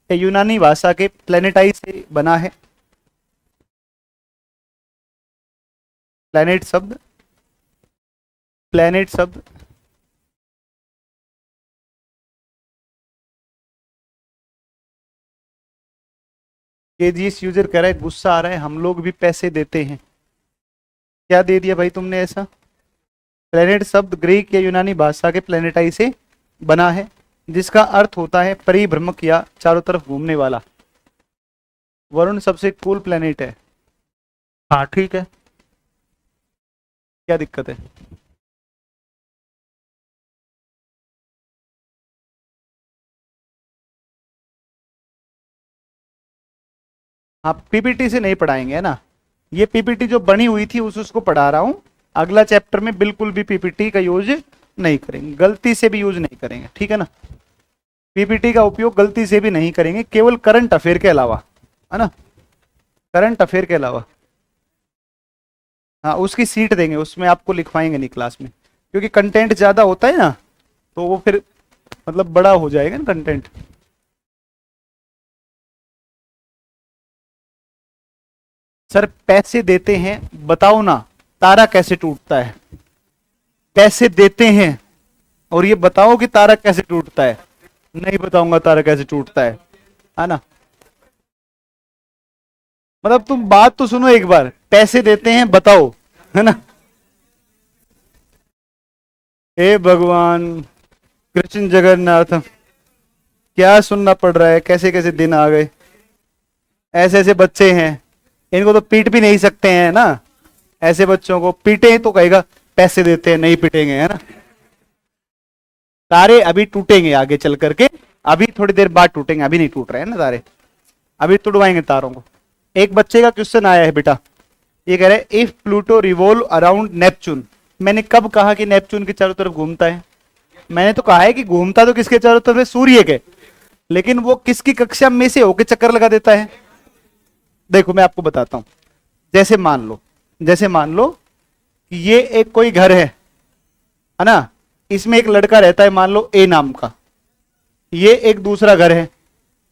या यूनानी भाषा के प्लेनेटाई से बना है। प्लेनेट शब्द, प्लेनेट शब्द केजीएस यूजर कह रहा है गुस्सा आ रहा है, हम लोग भी पैसे देते हैं। क्या दे दिया भाई तुमने ऐसा? प्लेनेट शब्द ग्रीक या यूनानी भाषा के प्लेनेटाई से बना है, जिसका अर्थ होता है परिभ्रमक या चारों तरफ घूमने वाला। वरुण सबसे कूल प्लेनेट है। हाँ ठीक है, क्या दिक्कत है? हाँ, पीपीटी से नहीं पढ़ाएंगे, है ना। ये पीपीटी जो बनी हुई थी उसको पढ़ा रहा हूं। अगला चैप्टर में बिल्कुल भी पीपीटी का यूज नहीं करेंगे, गलती से भी यूज नहीं करेंगे, ठीक है ना। पीपीटी का उपयोग गलती से भी नहीं करेंगे, केवल करंट अफेयर के अलावा, है ना, करंट अफेयर के अलावा। हाँ, उसकी सीट देंगे, उसमें आपको लिखवाएंगे नहीं क्लास में, क्योंकि कंटेंट ज्यादा होता है ना, तो वो फिर मतलब बड़ा हो जाएगा ना कंटेंट। सर पैसे देते हैं, बताओ ना तारा कैसे टूटता है? पैसे देते हैं और ये बताओ कि तारा कैसे टूटता है। नहीं बताऊंगा तारा कैसे टूटता है ना। मतलब तुम बात तो सुनो एक बार, पैसे देते हैं बताओ, है ना। हे भगवान कृष्ण जगन्नाथ, क्या सुनना पड़ रहा है, कैसे कैसे दिन आ गए। ऐसे ऐसे बच्चे हैं, इनको तो पीट भी नहीं सकते हैं ना। ऐसे बच्चों को पीटे तो कहेगा पैसे देते हैं, नहीं पीटेंगे, है ना। तारे अभी टूटेंगे आगे चल करके, अभी थोड़ी देर बाद टूटेंगे, अभी नहीं टूट रहे हैं ना तारे, अभी तुड़वाएंगे तारों को। एक बच्चे का क्वेश्चन आया है बेटा, ये कह रहे हैं if Pluto revolve around Neptune. मैंने कब कहा कि नेपच्यून के चारों तरफ घूमता है? मैंने तो कहा है कि घूमता तो किसके चारों तरफ है? सूर्य के। लेकिन वो किसकी कक्षा में से होके चक्कर लगा देता है? देखो मैं आपको बताता हूं। जैसे मान लो कि ये एक कोई घर है ना, इसमें एक लड़का रहता है, मान लो ए नाम का। ये एक दूसरा घर है,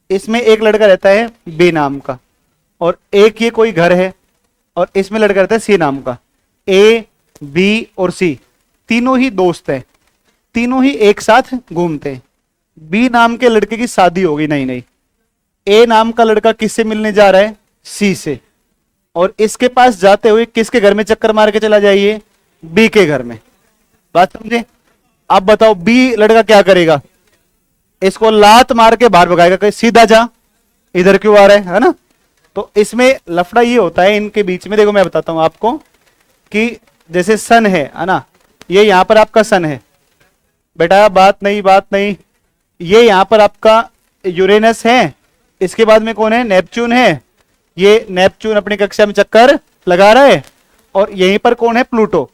इसमें एक लड़का रहता है बी नाम का। और एक ये कोई घर है और इसमें लड़का रहता है सी नाम का। ए बी और सी तीनों ही दोस्त हैं, तीनों ही एक साथ घूमते हैं। बी नाम के लड़के की शादी होगी, नहीं, ए नाम का लड़का किससे मिलने जा रहा है? सी से। और इसके पास जाते हुए किसके घर में चक्कर मार के चला जाइए? बी के घर में। बात समझे? अब बताओ बी लड़का क्या करेगा? इसको लात मार के बाहर भगाएगा, कहीं सीधा जा, इधर क्यों आ रहा है ना। तो इसमें लफड़ा ये होता है इनके बीच में। देखो मैं बताता हूं आपको कि जैसे सन है ना, ये यहां पर आपका सन है बेटा, बात नहीं, ये यहां पर आपका यूरेनस है, इसके बाद में कौन है? नेपच्यून है। ये नेपच्यून अपनी कक्षा में चक्कर लगा रहा है। और यहीं पर कौन है? प्लूटो।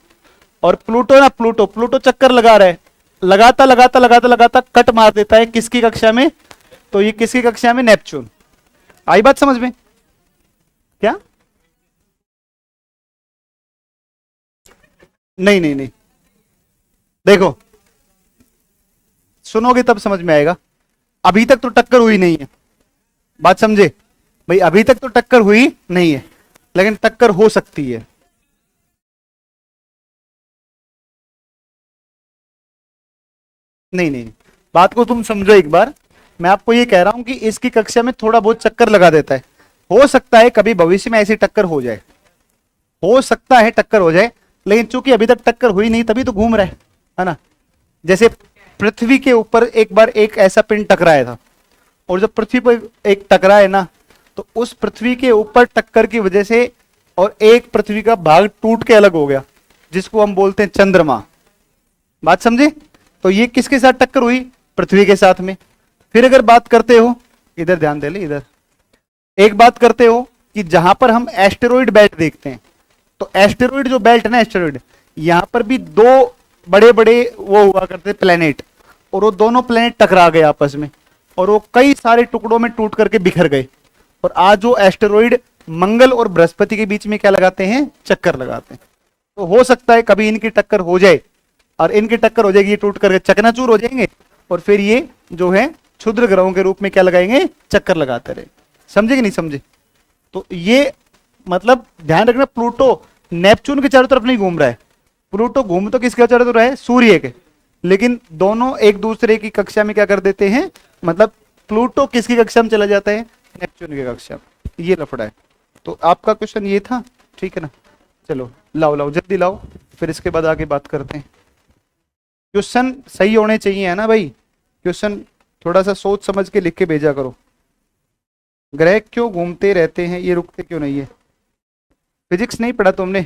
और प्लूटो चक्कर लगा रहा है, लगाता कट मार देता है किसकी कक्षा में? तो ये किसकी कक्षा में? नेपच्यून। आई बात समझ में? क्या? नहीं, देखो सुनोगे तब समझ में आएगा। अभी तक तो टक्कर हुई नहीं है, बात समझे भाई? अभी तक तो टक्कर हुई नहीं है, लेकिन टक्कर हो सकती है। नहीं, बात को तुम समझो एक बार। मैं आपको ये कह रहा हूं कि इसकी कक्षा में थोड़ा बहुत चक्कर लगा देता है। हो सकता है कभी भविष्य में ऐसी टक्कर हो जाए, हो सकता है टक्कर हो जाए, लेकिन चूंकि अभी तक टक्कर हुई नहीं तभी तो घूम रहा है ना। जैसे पृथ्वी के ऊपर एक बार एक ऐसा पिंड टकराया था, और जब पृथ्वी पर एक टकराए ना, तो उस पृथ्वी के ऊपर टक्कर की वजह से और एक पृथ्वी का भाग टूट के अलग हो गया, जिसको हम बोलते हैं चंद्रमा। बात समझे? तो ये किसके साथ टक्कर हुई? पृथ्वी के साथ में। फिर अगर बात करते हो, इधर ध्यान दे ले, इधर एक बात करते हो कि जहां पर हम एस्टेरॉइड बेल्ट देखते हैं, तो एस्टेरॉइड जो बेल्ट है ना, एस्टेरॉइड, यहां पर भी दो बड़े बड़े वो हुआ करते प्लेनेट, और वो दोनों प्लेनेट टकरा गए आपस में, और वो कई सारे टुकड़ों में टूट करके बिखर गए। और आज वो एस्टेरॉइड मंगल और बृहस्पति के बीच में क्या लगाते हैं? चक्कर लगाते हैं। तो हो सकता है कभी इनकी टक्कर हो जाए, और इनकी टक्कर हो जाएगी, ये टूट करके चकनाचूर हो जाएंगे, और फिर ये जो है क्षुद्र ग्रहों के रूप में क्या लगाएंगे? चक्कर लगाते रहे। समझे कि नहीं समझे? तो ये मतलब ध्यान रखना, प्लूटो नेपच्यून के चारों तरफ नहीं घूम रहा है। प्लूटो घूम तो किसके चारों तरफ है? सूर्य के। लेकिन दोनों एक दूसरे की कक्षा में क्या कर देते हैं, मतलब प्लूटो किसकी कक्षा में चला जाता है? नेपच्यून की कक्षा में। ये लफड़ा है। तो आपका क्वेश्चन ये था, ठीक है ना? चलो लाओ लाओ जल्दी लाओ, फिर इसके बाद आगे बात करते हैं। क्वेश्चन सही होने चाहिए, है ना भाई? क्वेश्चन थोड़ा सा सोच समझ के लिख के भेजा करो। ग्रह क्यों घूमते रहते हैं, ये रुकते क्यों नहीं है? फिजिक्स नहीं पढ़ा तुमने?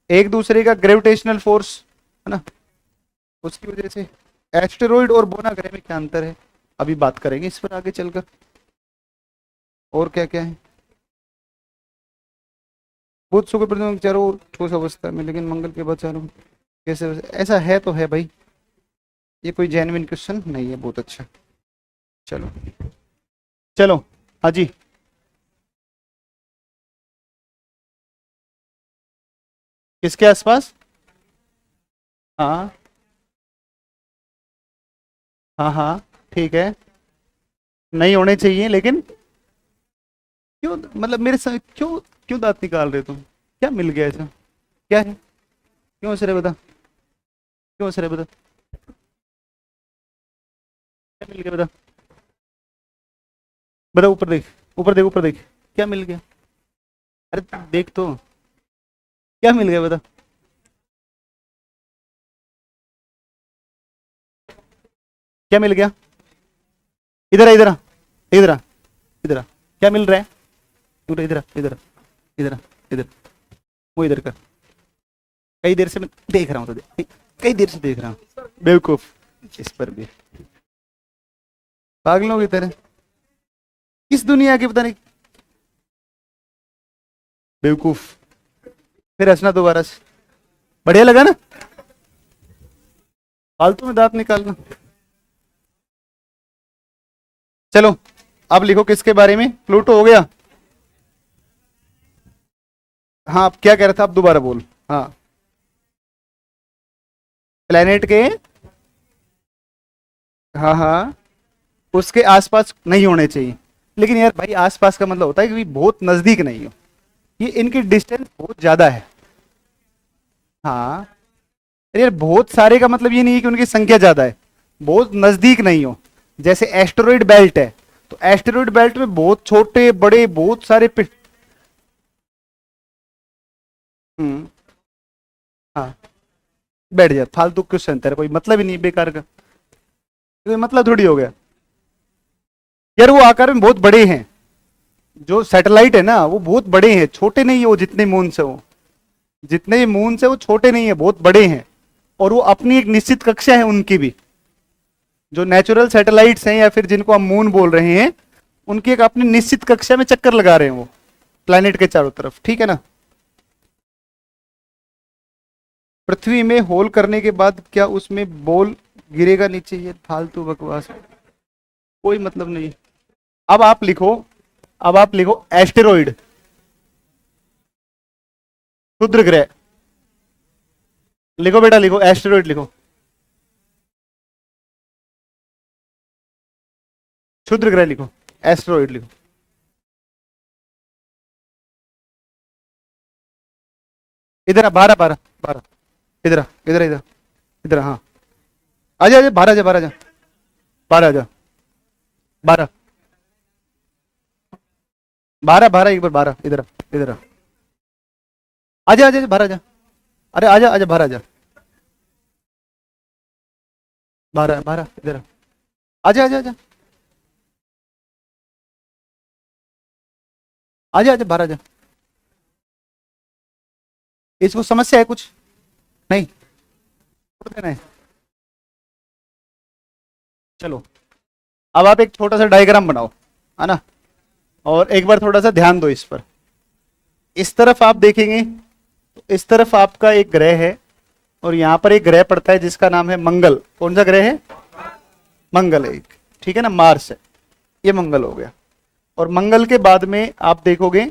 एक दूसरे का ग्रेविटेशनल फोर्स, है ना, उसकी वजह से। एस्टेरॉइड और बोना ग्रह में क्या अंतर है, अभी बात करेंगे इस पर आगे चलकर। और क्या क्या है? बुध शुक्र पृथ्वी चारों ओर ठोस अवस्था में, लेकिन मंगल के बाद चारों कैसे? ऐसा है तो है भाई, ये कोई जेन्युइन क्वेश्चन नहीं है। बहुत अच्छा, चलो चलो। हाँ जी, किसके आसपास? हाँ हाँ हाँ, ठीक है। नहीं होने चाहिए, लेकिन क्यों? मतलब मेरे साथ क्यों क्यों दांत निकाल रहे हो तुम? क्या मिल गया ऐसा? क्या है? क्यों हंस रहे बता? क्यों हंस रहे बता? क्या मिल गया बता? बता, ऊपर देख, ऊपर देख, ऊपर देख, क्या मिल गया? अरे देख तो, क्या मिल गया बता? क्या मिल गया? इधर आ, इधर आ, इधर आ, इधर आ। क्या मिल रहा है? तू इधर आ, इधर आ, इधर आ, इधर। वो इधर कर। कई देर से मैं देख रहा हूँ तुझे, कई देर से देख रहा हूँ, बेवकूफ। इस पर भी पागलों की तरह, किस दुनिया की पता नहीं, बेवकूफ। फिर हंसना दोबारा से, बढ़िया लगा ना? फालतू में दांत निकालना। चलो अब लिखो किसके बारे में? प्लूटो हो गया। हाँ, अब क्या कह रहा था? आप दोबारा बोल। हाँ, प्लेनेट के, हाँ हाँ, उसके आसपास नहीं होने चाहिए। लेकिन यार भाई, आसपास का मतलब होता है कि बहुत नजदीक नहीं हो, ये इनकी डिस्टेंस बहुत ज्यादा है। हाँ, अरे यार बहुत सारे का मतलब ये नहीं है कि उनकी संख्या ज्यादा है, बहुत नजदीक नहीं हो। जैसे एस्टेरॉइड बेल्ट है, तो एस्टेरॉइड बेल्ट में बहुत छोटे बड़े बहुत सारे हम्म, हाँ, बैठ जा, फालतू क्वेश्चन, तेरा कोई मतलब ही नहीं, बेकार का कोई मतलब थोड़ी हो गया। यार वो आकार में बहुत बड़े हैं, जो सैटेलाइट है ना वो बहुत बड़े हैं, छोटे नहीं है वो, जितने मून से हो, जितने मून से वो छोटे नहीं है, बहुत बड़े हैं। और वो अपनी एक निश्चित कक्षा है उनकी भी, जो नेचुरल सैटेलाइट्स हैं या फिर जिनको हम मून बोल रहे हैं, उनकी एक अपनी निश्चित कक्षा में चक्कर लगा रहे हैं वो प्लैनेट के चारों तरफ, ठीक है ना? पृथ्वी में होल करने के बाद क्या उसमें बॉल गिरेगा नीचे? ये फालतू बकवास है, कोई मतलब नहीं। अब आप लिखो, अब आप लिखो एस्टेरॉइड, क्षुद्र ग्रह। लिखो बेटा, लिखो एस्टेरॉइड, लिखो क्षुद्र ग्रह, लिखो एस्टेरॉइड, लिखो। इधर आ, 12 12 12, इधर आ, इधर इधर, इधर हाँ, आजा आजा, 12 आजा, 12 आजा, 12 आजा, 12 12 12, एक बार 12, इधर आ, इधर आ, आजा आजा, 12 आजा, अरे आजा आजा, 12 आजा, 12 12, इधर आ, आजा आजा आजा, आजा आजा बाहर आजा। इसको समस्या है कुछ? नहीं, छोड़ देना है। चलो, अब आप एक छोटा सा डायग्राम बनाओ, है ना, और एक बार थोड़ा सा ध्यान दो इस पर। इस तरफ आप देखेंगे तो इस तरफ आपका एक ग्रह है और यहां पर एक ग्रह पड़ता है जिसका नाम है मंगल। कौन सा ग्रह है? मंगल है एक, ठीक है ना, मार्स है, ये मंगल हो गया। और मंगल के बाद में आप देखोगे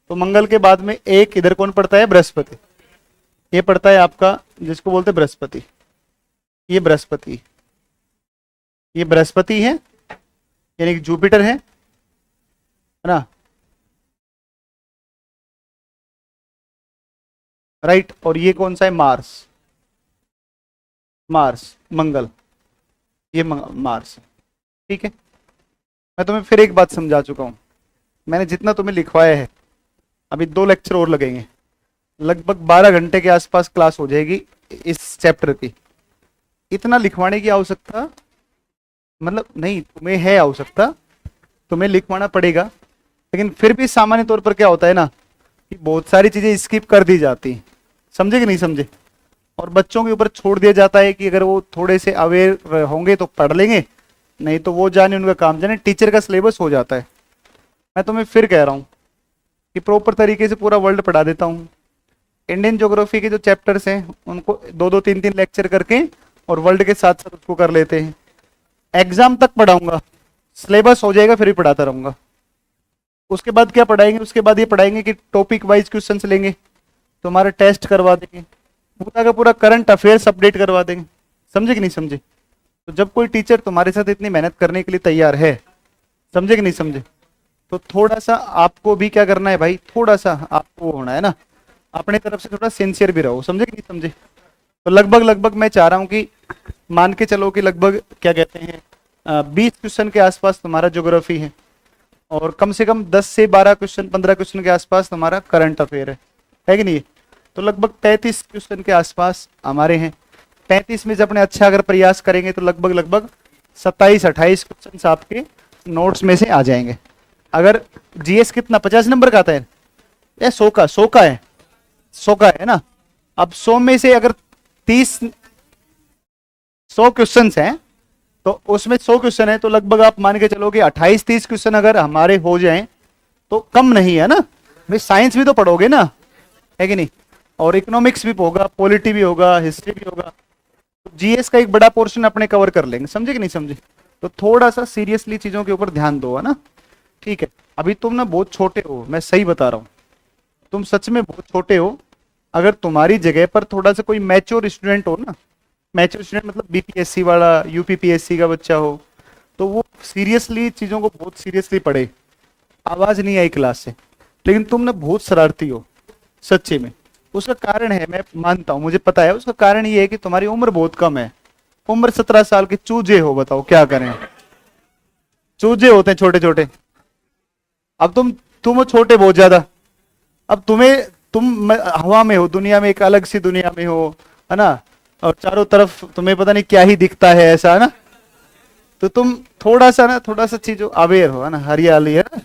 तो मंगल के बाद में एक इधर कौन पड़ता है? बृहस्पति। ये पड़ता है आपका, जिसको बोलते हैं बृहस्पति, ये बृहस्पति, ये बृहस्पति है, यानी कि जुपिटर है ना, राइट। और ये कौन सा है? मार्स, मार्स, मंगल, ये मार्स है, ठीक है। मैं तुम्हें फिर एक बात समझा चुका हूं, मैंने जितना तुम्हें लिखवाया है, अभी 2 लेक्चर और लगेंगे, लगभग 12 घंटे के आसपास क्लास हो जाएगी इस चैप्टर की। इतना लिखवाने की आवश्यकता मतलब नहीं, तुम्हें है आवश्यकता, तुम्हें लिखवाना पड़ेगा, लेकिन फिर भी सामान्य तौर पर क्या होता है ना कि बहुत सारी चीजें स्किप कर दी जाती हैं, समझे कि नहीं समझे, और बच्चों के ऊपर छोड़ दिया जाता है कि अगर वो थोड़े से अवेयर होंगे तो पढ़ लेंगे, नहीं तो वो जाने उनका काम जाने, टीचर का सिलेबस हो जाता है। मैं तुम्हें फिर कह रहा हूँ कि प्रॉपर तरीके से पूरा वर्ल्ड पढ़ा देता हूँ। इंडियन ज्योग्राफी के जो चैप्टर्स हैं उनको 2-2 3-3 लेक्चर करके और वर्ल्ड के साथ साथ उसको कर लेते हैं। एग्जाम तक पढ़ाऊंगा, सिलेबस हो जाएगा, फिर भी पढ़ाता रहूंगा। उसके बाद क्या पढ़ाएंगे? उसके बाद ये पढ़ाएंगे कि टॉपिक वाइज क्वेश्चन लेंगे, तुम्हारा टेस्ट करवा देंगे, पूरा का पूरा करंट अफेयर्स अपडेट करवा देंगे, समझे कि नहीं समझे। तो जब कोई टीचर तुम्हारे साथ इतनी मेहनत करने के लिए तैयार है, समझे कि नहीं समझे, तो थोड़ा सा आपको भी क्या करना है भाई, थोड़ा सा आपको होना है ना, अपने तरफ से थोड़ा सिंसियर भी रहो, समझे कि नहीं समझे। तो लगभग मैं चाह रहा हूँ कि मान के चलो कि लगभग क्या कहते हैं 20 क्वेश्चन के आसपास तुम्हारा ज्योग्राफी है, और कम से कम 10 से 12 क्वेश्चन 15 क्वेश्चन के आसपास तुम्हारा करंट अफेयर है कि नहीं। तो लगभग 35 क्वेश्चन के आसपास हमारे हैं। 35 में जब अपने अच्छा अगर प्रयास करेंगे तो लगभग 27-28 क्वेश्चन आपके नोट्स में से आ जाएंगे। अगर जीएस कितना 50 नंबर का आता है या 100 का? 100 का है, 100 का है ना। अब 100 में से अगर 100 क्वेश्चन हैं तो उसमें 100 क्वेश्चन है तो लगभग आप मान के चलोगे 28-30 क्वेश्चन अगर हमारे हो जाएं तो कम नहीं है ना भाई। साइंस भी तो पढ़ोगे ना, है कि नहीं, और इकोनॉमिक्स भी होगा, पॉलिटी भी होगा, हिस्ट्री भी होगा, तो जीएस का एक बड़ा पोर्शन अपने कवर कर लेंगे, समझे कि नहीं समझे। तो थोड़ा सा सीरियसली चीजों के ऊपर ध्यान दो, है ना, ठीक है। अभी तुम ना बहुत छोटे हो, मैं सही बता रहा हूं, तुम सच में बहुत छोटे हो। अगर तुम्हारी जगह पर थोड़ा सा कोई मैच्योर स्टूडेंट हो ना, मैच्योर स्टूडेंट मतलब बीपीएससी वाला, यूपीपीएससी का बच्चा हो, तो वो सीरियसली चीजों को बहुत सीरियसली पढ़े। आवाज नहीं आई क्लास से, लेकिन तुम ना बहुत शरारती हो सच्चे में। उसका कारण है, मैं मानता हूं, मुझे पता है, उसका कारण ये है कि तुम्हारी उम्र बहुत कम है। उम्र 17 साल के चूजे हो, बताओ क्या करें, चूजे होते हैं छोटे छोटे। अब तुम हो छोटे बहुत ज्यादा, अब तुम हवा में हो, दुनिया में एक अलग सी दुनिया में हो, है ना, और चारों तरफ तुम्हें पता नहीं क्या ही दिखता है ऐसा, है ना। तो तुम थोड़ा सा चीजों अवेयर हो, है ना, हरियाली है ना,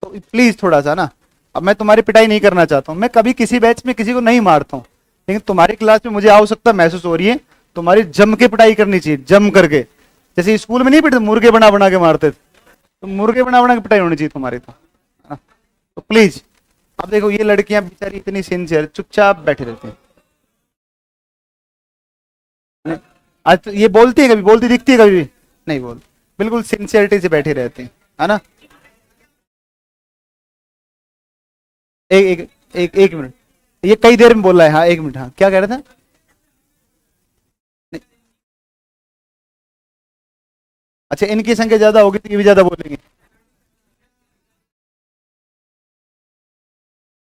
तो प्लीज थोड़ा सा ना। अब मैं तुम्हारी पिटाई नहीं करना चाहता हूं, मैं कभी किसी बैच में किसी को नहीं मारता हूं, लेकिन तुम्हारी क्लास में मुझे आवश्यकता महसूस हो रही है, तुम्हारी जम के पिटाई करनी चाहिए, जम करके। जैसे स्कूल में नहीं पिटते, मुर्गे बना बना के मारते थे, तो मुर्गे बना बना के पिटाई होनी चाहिए तुम्हारी, तो प्लीज। अब देखो ये लड़कियां बेचारी इतनी सिंसियर, चुपचाप बैठे रहती हैं। आज तो ये बोलती है, कभी बोलती दिखती है, कभी भी नहीं बोलती, बिल्कुल सिंसियरिटी से बैठी रहती है ना। एक एक एक एक मिनट, ये कई देर में बोल रहा है, हाँ 1 मिनट, हाँ क्या कह रहा था? नहीं। अच्छा, इनकी संख्या ज्यादा होगी तो ये भी ज्यादा बोलेंगे।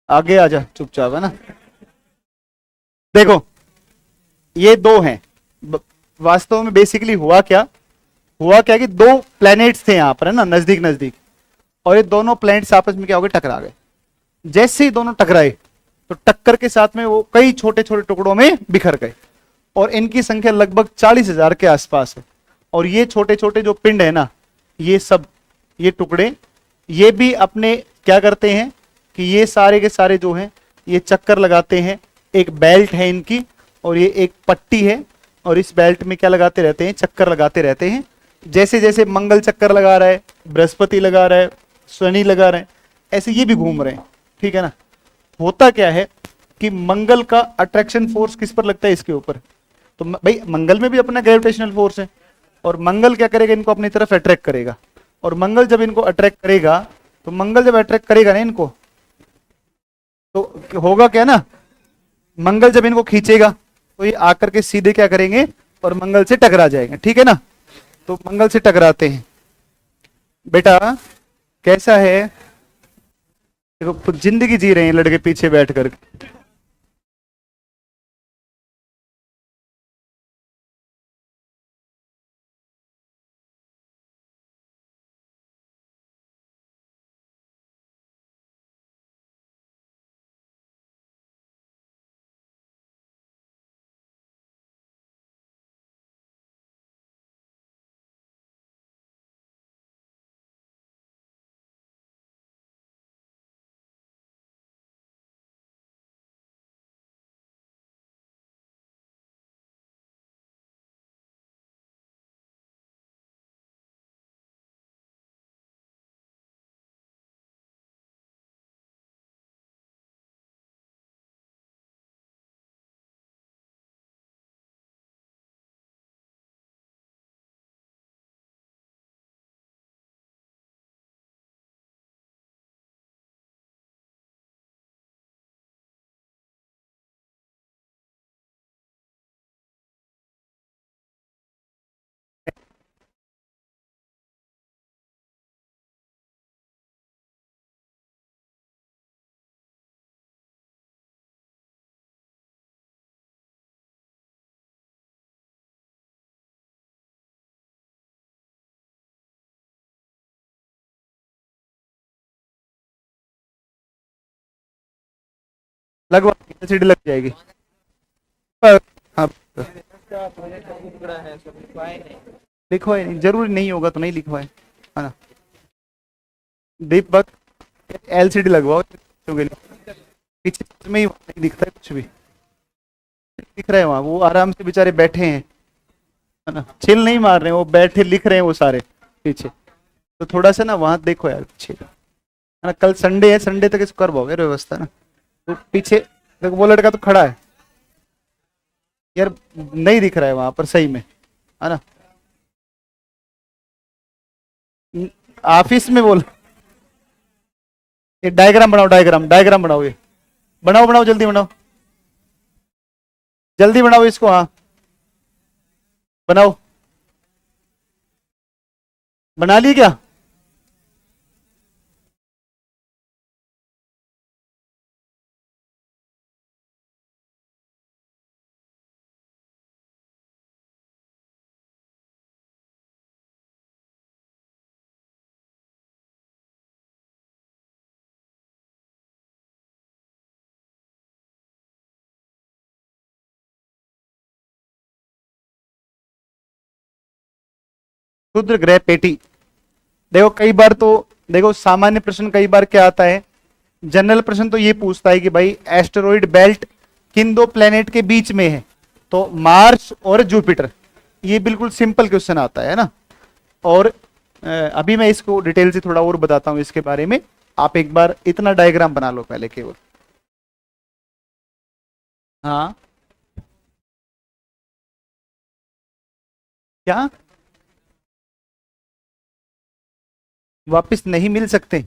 आगे आ जा चुपचाप, है ना। देखो ये 2 हैं, वास्तव में बेसिकली हुआ क्या कि 2 प्लैनेट्स थे यहाँ पर, है ना, नजदीक नजदीक, और ये दोनों प्लैनेट्स आपस में क्या हो गए, टकरा गए। जैसे ही दोनों टकराए तो टक्कर के साथ में वो कई छोटे छोटे टुकड़ों में बिखर गए, और इनकी संख्या लगभग 40,000 के आसपास है। और ये छोटे छोटे जो पिंड है ना, ये सब, ये टुकड़े ये भी अपने क्या करते हैं कि ये सारे के सारे जो हैं ये चक्कर लगाते हैं, एक बेल्ट है इनकी और ये एक पट्टी है, और इस बेल्ट में क्या लगाते रहते हैं, चक्कर लगाते रहते हैं। जैसे जैसे मंगल चक्कर लगा रहा है, बृहस्पति लगा रहा है, शनि लगा रहे हैं, ऐसे ये भी घूम रहे हैं, ठीक है ना। होता क्या है कि मंगल का अट्रैक्शन फोर्स किस पर लगता है, इसके ऊपर। तो भाई मंगल में भी अपना ग्रेविटेशनल फोर्स है, और मंगल क्या करेगा, इनको अपनी तरफ अट्रैक्ट करेगा। और मंगल जब इनको अट्रैक्ट करेगा, तो मंगल जब अट्रैक्ट करेगा ना इनको, तो होगा क्या ना, मंगल जब इनको खींचेगा तो ये आकर के सीधे क्या करेंगे, और मंगल से टकरा जाएंगे, ठीक है ना। तो मंगल से टकराते हैं। बेटा कैसा है, देखो जिंदगी जी रहे हैं लड़के पीछे बैठ कर। लगवा एलसीडी लग जाएगी हाँ। लिखवाए नहीं, जरूरी नहीं होगा तो नहीं लिखवाए, है ना। दीपक एलसीडी लगवाओ के लिए, पीछे में ही नहीं दिखता है कुछ भी, दिख रहे हैं वहां, वो आराम से बेचारे बैठे हैं, है ना, चिल नहीं मार रहे हैं, वो बैठे लिख रहे हैं वो सारे पीछे। तो थोड़ा सा ना वहां देखो यार पीछे, है ना, कल संडे है, संडे तक इसको कर पाओगे व्यवस्था ना। तो पीछे देखो वो लड़का तो खड़ा है यार, नहीं दिख रहा है वहां पर सही में, है ना। ऑफिस में बोल, ये डायग्राम बनाओ, डायग्राम डायग्राम बनाओ, ये बनाओ बनाओ जल्दी बनाओ, जल्दी बनाओ इसको, हाँ बनाओ, बना ली क्या। क्षुद्र ग्रह पेटी, देखो कई बार तो, देखो सामान्य प्रश्न कई बार क्या आता है, जनरल प्रश्न तो ये पूछता है कि भाई एस्टेरॉइड बेल्ट किन दो प्लेनेट के बीच में है, तो मार्स और जुपिटर, ये बिल्कुल सिंपल क्वेश्चन आता है ना। और अभी मैं इसको डिटेल से थोड़ा और बताता हूं इसके बारे में, आप एक बार इतना डायग्राम बना लो पहले केवल। हाँ क्या वापस नहीं मिल सकते,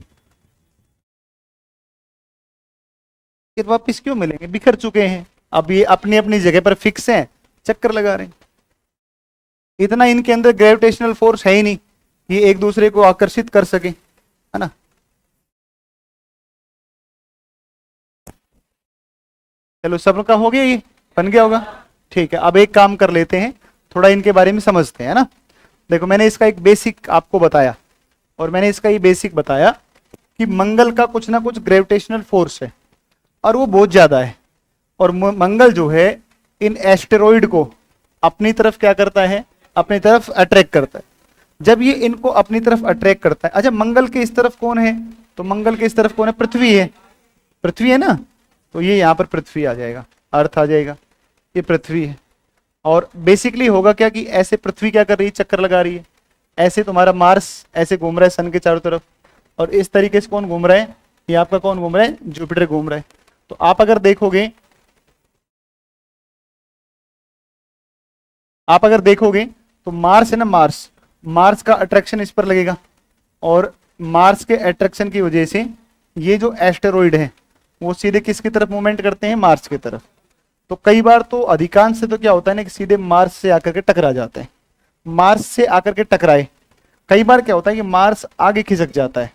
ये वापस क्यों मिलेंगे, बिखर चुके हैं, अब ये अपनी अपनी जगह पर फिक्स हैं, चक्कर लगा रहे हैं। इतना इनके अंदर ग्रेविटेशनल फोर्स है ही नहीं, ये एक दूसरे को आकर्षित कर सके, है ना। चलो सबका हो गया, ये बन गया होगा, ठीक है। अब एक काम कर लेते हैं, थोड़ा इनके बारे में समझते हैं ना। देखो मैंने इसका एक बेसिक आपको बताया, और मैंने इसका ये बेसिक बताया कि मंगल का कुछ ना कुछ ग्रेविटेशनल फोर्स है, और वो बहुत ज्यादा है, और मंगल जो है इन एस्टेरॉइड को अपनी तरफ क्या करता है, अपनी तरफ अट्रैक्ट करता है। जब ये इनको अपनी तरफ अट्रैक्ट करता है। अच्छा, मंगल के इस तरफ कौन है? तो मंगल के इस तरफ कौन है? पृथ्वी है। पृथ्वी है ना, तो ये यहाँ पर पृथ्वी आ जाएगा, अर्थ आ जाएगा, ये पृथ्वी है। और बेसिकली होगा क्या कि ऐसे पृथ्वी क्या कर रही है, चक्कर लगा रही है, ऐसे तुम्हारा मार्स ऐसे घूम रहा है सन के चारों तरफ, और इस तरीके से कौन घूम रहा है? ये आपका कौन घूम रहा है? जुपिटर घूम रहा है। तो आप अगर देखोगे, तो मार्स है ना, मार्स का अट्रैक्शन इस पर लगेगा, और मार्स के अट्रैक्शन की वजह से ये जो एस्टेरॉइड है वो सीधे किसकी तरफ मूवमेंट करते हैं? मार्स की तरफ। तो कई बार तो अधिकांश से तो क्या होता है ना कि सीधे मार्स से आकर के टकरा जाते हैं, मार्स से आकर के टकराए। कई बार क्या होता है कि मार्स आगे खिसक जाता है।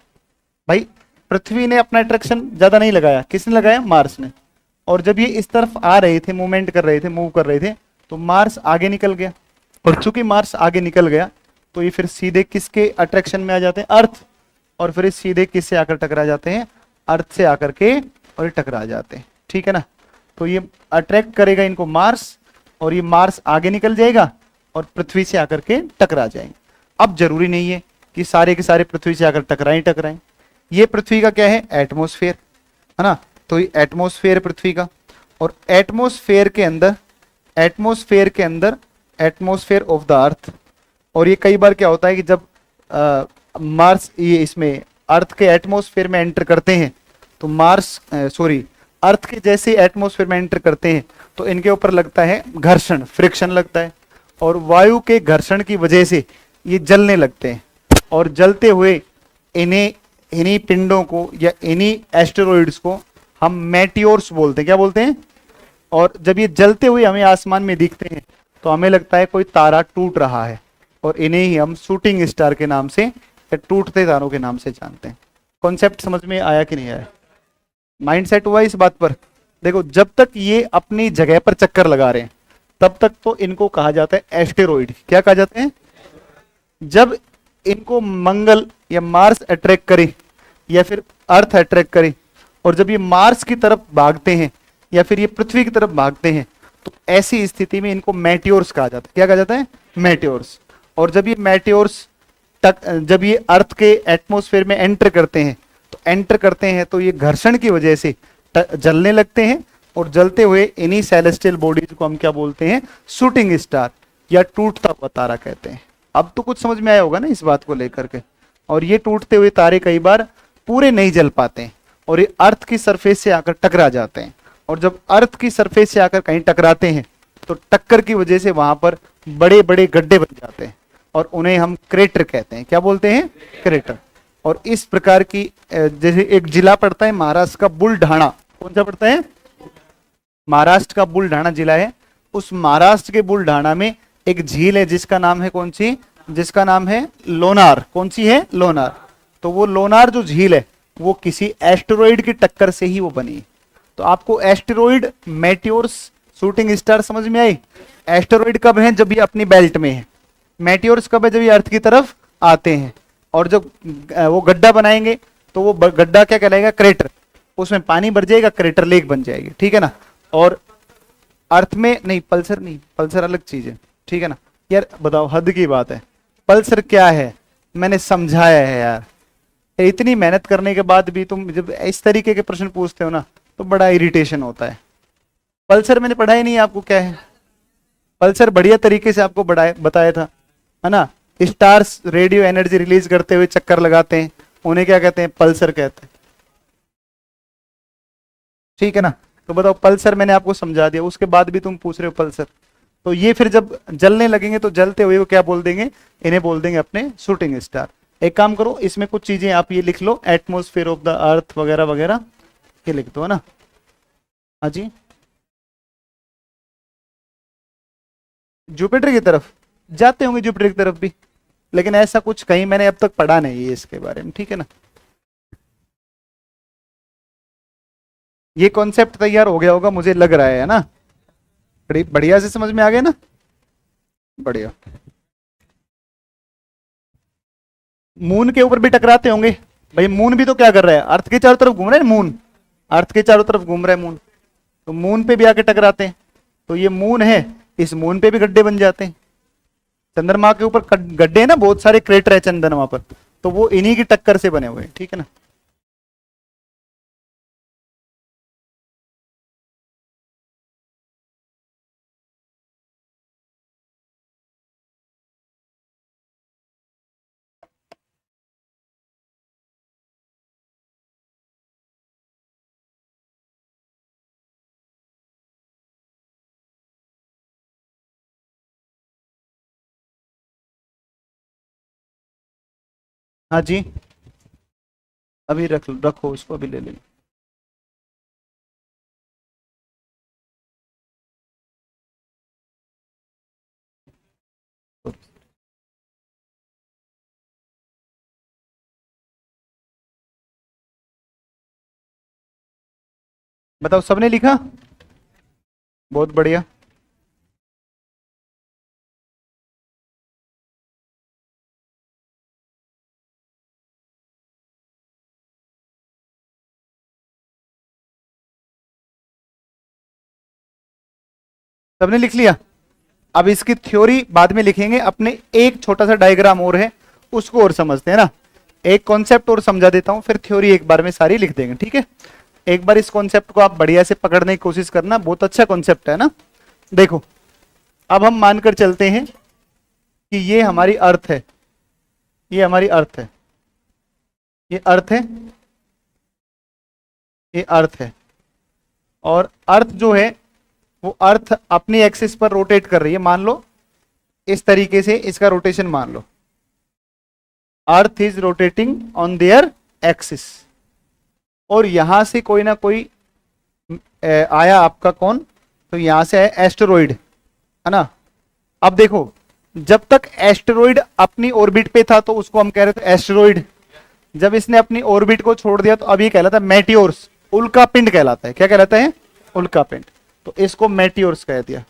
भाई पृथ्वी ने अपना अट्रैक्शन ज्यादा नहीं लगाया, किसने लगाया? मार्स ने। और जब ये इस तरफ आ रहे थे, मूवमेंट कर रहे थे, मूव कर रहे थे, तो मार्स आगे निकल गया, और चूंकि मार्स आगे निकल गया तो ये फिर सीधे किसके अट्रैक्शन में आ जाते हैं? अर्थ। और फिर सीधे किससे आकर टकरा जाते हैं? अर्थ से आकर के, और ये टकरा जाते हैं। ठीक है ना, तो ये अट्रैक्ट करेगा इनको मार्स, और ये मार्स आगे निकल जाएगा और पृथ्वी से आकर के टकरा जाएंगे। अब जरूरी नहीं है कि सारे के सारे पृथ्वी से आकर टकराएं। ये पृथ्वी का क्या है? एटमॉस्फेयर है ना, तो ये एटमॉस्फेयर पृथ्वी का। और एटमॉस्फेयर के अंदर एटमॉस्फेयर ऑफ द अर्थ। और ये कई बार क्या होता है कि जब मार्स ये इसमें अर्थ के एटमॉस्फेयर में एंटर करते हैं, तो अर्थ के जैसे एटमॉस्फेयर में एंटर करते हैं तो इनके ऊपर लगता है घर्षण, फ्रिक्शन लगता है, और वायु के घर्षण की वजह से ये जलने लगते हैं। और जलते हुए इन्हीं पिंडों को या इन्हीं एस्टेरॉइड्स को हम मेटियोर्स बोलते हैं। क्या बोलते हैं? और जब ये जलते हुए हमें आसमान में दिखते हैं तो हमें लगता है कोई तारा टूट रहा है, और इन्हें ही हम शूटिंग स्टार के नाम से या टूटते तारों के नाम से जानते हैं। कॉन्सेप्ट समझ में आया कि नहीं आया? माइंड सेट हुआ इस बात पर? देखो, जब तक ये अपनी जगह पर चक्कर लगा रहे हैं तब तक तो इनको कहा जाता है एस्टेरॉइड। क्या कहा जाते हैं? जब इनको मंगल या मार्स अट्रैक्ट करे या फिर अर्थ अट्रैक्ट करे, और जब ये मार्स की तरफ भागते हैं या फिर ये पृथ्वी की तरफ भागते हैं, तो ऐसी स्थिति में इनको मेटियोर्स कहा जाता है। क्या कहा जाता है? मेटियोर्स। और जब ये मेटियोर्स जब ये अर्थ के एटमॉस्फेयर में एंटर करते हैं तो ये घर्षण की वजह से जलने लगते हैं, और जलते हुए इन्हीं सेलेस्टियल बॉडीज को हम क्या बोलते हैं? शूटिंग स्टार या टूटता हुआ तारा कहते हैं। अब तो कुछ समझ में आया होगा ना इस बात को लेकर के। और ये टूटते हुए तारे कई बार पूरे नहीं जल पाते हैं, और ये अर्थ की सरफेस से आकर टकरा जाते हैं। और जब अर्थ की सरफेस से आकर कहीं टकराते हैं तो टक्कर की वजह से वहां पर बड़े बड़े गड्ढे बन जाते हैं, और उन्हें हम क्रेटर कहते हैं। क्या बोलते हैं? क्रेटर। और इस प्रकार की जैसे एक जिला पड़ता है महाराष्ट्र का बुलढाणा। कौन सा पड़ता है? महाराष्ट्र का बुलढाणा जिला है। उस महाराष्ट्र के बुलढाणा में एक झील है जिसका नाम है कौन सी? जिसका नाम है लोनार। कौन सी है? लोनार। तो वो लोनार जो झील है वो किसी एस्टेरॉइड की टक्कर से ही वो बनी। तो आपको एस्टेरॉइड, मेटियोर्स, शूटिंग स्टार समझ में आई? एस्टेरॉइड कब है? जब ये अपनी बेल्ट में है। मेटियोर्स कब है? जब ये अर्थ की तरफ आते हैं। और जब वो गड्ढा बनाएंगे तो वो गड्ढा क्या कहलाएगा? क्रेटर। उसमें पानी भर जाएगा, क्रेटर लेक बन जाएगी। ठीक है ना। और अर्थ में नहीं, पल्सर अलग चीज है। ठीक है ना यार, बताओ, हद की बात है। पल्सर क्या है मैंने समझाया है यार। इतनी मेहनत करने के बाद भी तुम जब इस तरीके के प्रश्न पूछते हो ना तो बड़ा इरिटेशन होता है। पल्सर मैंने पढ़ा ही नहीं आपको क्या है। पल्सर बढ़िया तरीके से आपको बताया था, है ना। स्टार्स रेडियो एनर्जी रिलीज करते हुए चक्कर लगाते हैं, उन्हें क्या कहते हैं? पल्सर कहते हैं। ठीक है ना। तो बताओ, पल्सर मैंने आपको समझा दिया, उसके बाद भी तुम पूछ रहे हो पल्सर। तो ये फिर जब जलने लगेंगे तो जलते हुए वो क्या बोल देंगे? इन्हें बोल देंगे अपने शूटिंग स्टार। एक काम करो, इसमें कुछ चीजें आप ये लिख लो, एटमॉस्फेयर ऑफ द अर्थ वगैरह वगैरह, ये लिख दो, है ना। हाँ जी, जुपिटर की तरफ जाते होंगे, जुपिटर की तरफ भी, लेकिन ऐसा कुछ कहीं मैंने अब तक पढ़ा नहीं है इसके बारे में। ठीक है ना। ये कॉन्सेप्ट तैयार हो गया होगा मुझे लग रहा है ना। बड़ी बढ़िया से समझ में आ गया ना। बढ़िया। मून के ऊपर भी टकराते होंगे भाई। मून भी तो क्या कर रहा है? अर्थ के चारों तरफ घूम रहा है मून। अर्थ के चारों तरफ घूम रहा है मून, तो मून पे भी आके टकराते हैं। तो ये मून है, इस मून पे भी गड्ढे बन जाते हैं। चंद्रमा के ऊपर गड्ढे हैं ना, बहुत सारे क्रेटर है चंद्रमा पर, तो वो इन्हीं की टक्कर से बने हुए हैं, ठीक है ना। हाँ जी, अभी रखो उसको, अभी ले लेंगे। बताओ, सबने लिखा? बहुत बढ़िया। सबने लिख लिया? अब इसकी थ्योरी बाद में लिखेंगे, अपने एक छोटा सा डायग्राम और है, उसको और समझते हैं ना। एक कॉन्सेप्ट और समझा देता हूं, फिर थ्योरी एक बार में सारी लिख देंगे, ठीक है। एक बार इस कॉन्सेप्ट को आप बढ़िया से पकड़ने की कोशिश करना, बहुत अच्छा कॉन्सेप्ट है ना। देखो, अब हम मानकर चलते हैं कि ये हमारी अर्थ है, ये हमारी अर्थ है, ये अर्थ है, ये अर्थ है। और अर्थ जो है वो अर्थ अपनी एक्सिस पर रोटेट कर रही है, मान लो इस तरीके से इसका रोटेशन मान लो, Earth is rotating on their axis. और यहां से कोई ना कोई आया आपका कौन, तो यहां से है एस्टेरॉइड, है ना। अब देखो, जब तक एस्टेरॉइड अपनी ऑर्बिट पे था तो उसको हम कह रहे थे एस्टेरॉइड। जब इसने अपनी ऑर्बिट को छोड़ दिया तो अब ये कहलाता है मेटियोर्स, उल्का पिंड कहलाता है। क्या कहलाता है? उल्का पिंड। तो इसको मेटियोर्स कह दिया,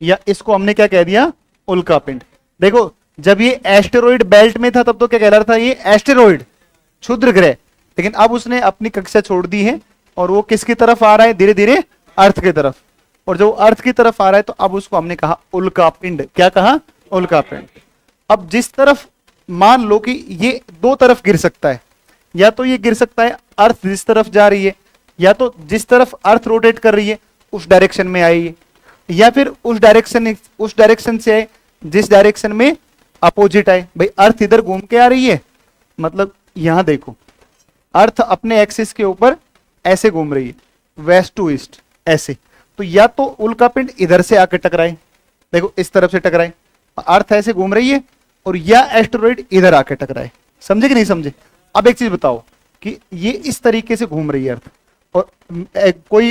या इसको हमने क्या कह दिया? उल्का पिंड। देखो, जब ये एस्टेरॉइड बेल्ट में था तब तो क्या कहला रहा था? ये एस्टेरॉइड, क्षुद्र ग्रह। लेकिन अब उसने अपनी कक्षा छोड़ दी है और वो किसकी तरफ आ रहा है? धीरे धीरे अर्थ की तरफ। और जो अर्थ की तरफ आ रहा है तो अब उसको हमने कहा उल्का पिंड। क्या कहा? उल्का पिंड। अब जिस तरफ, मान लो कि ये दो तरफ गिर सकता है, या तो ये गिर सकता है अर्थ जिस तरफ जा रही है, या तो जिस तरफ अर्थ रोटेट कर रही है उस डायरेक्शन में आई है, या फिर उस डायरेक्शन से आए जिस डायरेक्शन में अपोजिट आए। भाई अर्थ इधर घूम के आ रही है, मतलब यहां देखो, अर्थ अपने एक्सिस के ऊपर ऐसे घूम रही है, वेस्ट टू ईस्ट ऐसे। तो या तो उल्का पिंड इधर से आकर टकराए, देखो इस तरफ से टकराए, अर्थ ऐसे घूम रही है, और या एस्टेरॉइड इधर आकर टकराए। समझे कि नहीं समझे? अब एक चीज बताओ कि ये इस तरीके से घूम रही है अर्थ, और कोई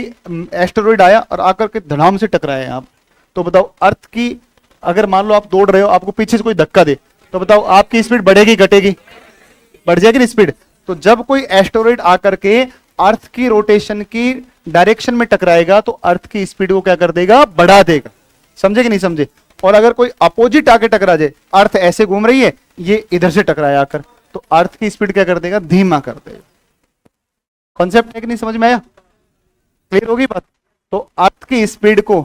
एस्टेरॉइड आया और आकर के धड़ाम से टकराया आप, तो बताओ अर्थ की, अगर मान लो आप दौड़ रहे हो, आपको पीछे से कोई धक्का दे, तो बताओ आपकी स्पीड बढ़ेगी घटेगी? बढ़ जाएगी ना स्पीड। तो जब कोई एस्टेरॉइड आकर के अर्थ की रोटेशन की डायरेक्शन में टकराएगा तो अर्थ की स्पीड को क्या कर देगा? बढ़ा देगा। समझे कि नहीं समझे? और अगर कोई अपोजिट आके टकरा जाए, अर्थ ऐसे घूम रही है, ये इधर से टकराया आकर, तो अर्थ की स्पीड क्या कर देगा? धीमा कर देगा। कॉन्सेप्ट है कि नहीं समझ में आया? क्लियर होगी बात? तो अर्थ की स्पीड को,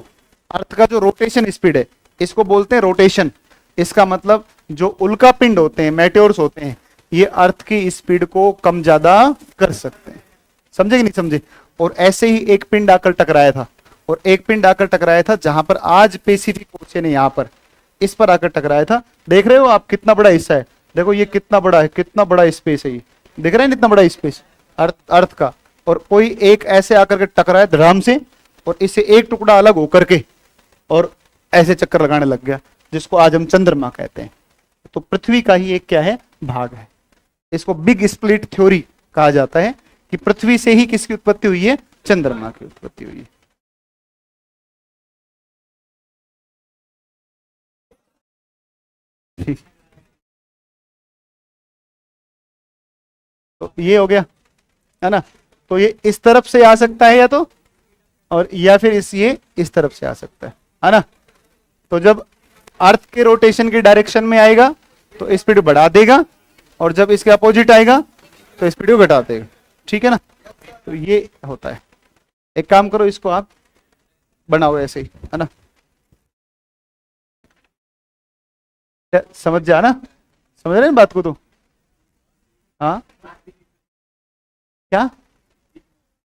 अर्थ का जो रोटेशन स्पीड है, इसको बोलते हैं रोटेशन। इसका मतलब जो उल्का पिंड होते हैं, मेटेओर्स होते हैं, ये अर्थ की स्पीड को कम ज्यादा कर सकते हैं। समझे कि नहीं समझे? और ऐसे ही एक पिंड आकर टकराया था, और एक पिंड आकर टकराया था जहां पर आज पैसिफिक ओशियन है, यहां पर इस पर आकर टकराया था। देख रहे हो आप कितना बड़ा हिस्सा है? देखो ये कितना बड़ा है, कितना बड़ा स्पेस है, ये देख रहे हैं कितना बड़ा स्पेस अर्थ का। और कोई एक ऐसे आकर के टकराया धड़ाम से, और इससे एक टुकड़ा अलग होकर के और ऐसे चक्कर लगाने लग गया, जिसको आज हम चंद्रमा कहते हैं। तो पृथ्वी का ही एक क्या है? भाग है। इसको बिग स्प्लिट थ्योरी कहा जाता है, कि पृथ्वी से ही किसकी उत्पत्ति हुई है? चंद्रमा की उत्पत्ति हुई है। ठीक। तो ये हो गया, है ना। तो ये इस तरफ से आ सकता है, या तो, और या फिर ये इस तरफ से आ सकता है ना। तो जब अर्थ के रोटेशन की डायरेक्शन में आएगा तो स्पीड बढ़ा देगा, और जब इसके अपोजिट आएगा तो स्पीड को घटा देगा। ठीक है ना। तो ये होता है। एक काम करो, इसको आप बनाओ ऐसे ही, है ना। समझ जा ना, समझ रहे हैं बात को तो? हाँ क्या?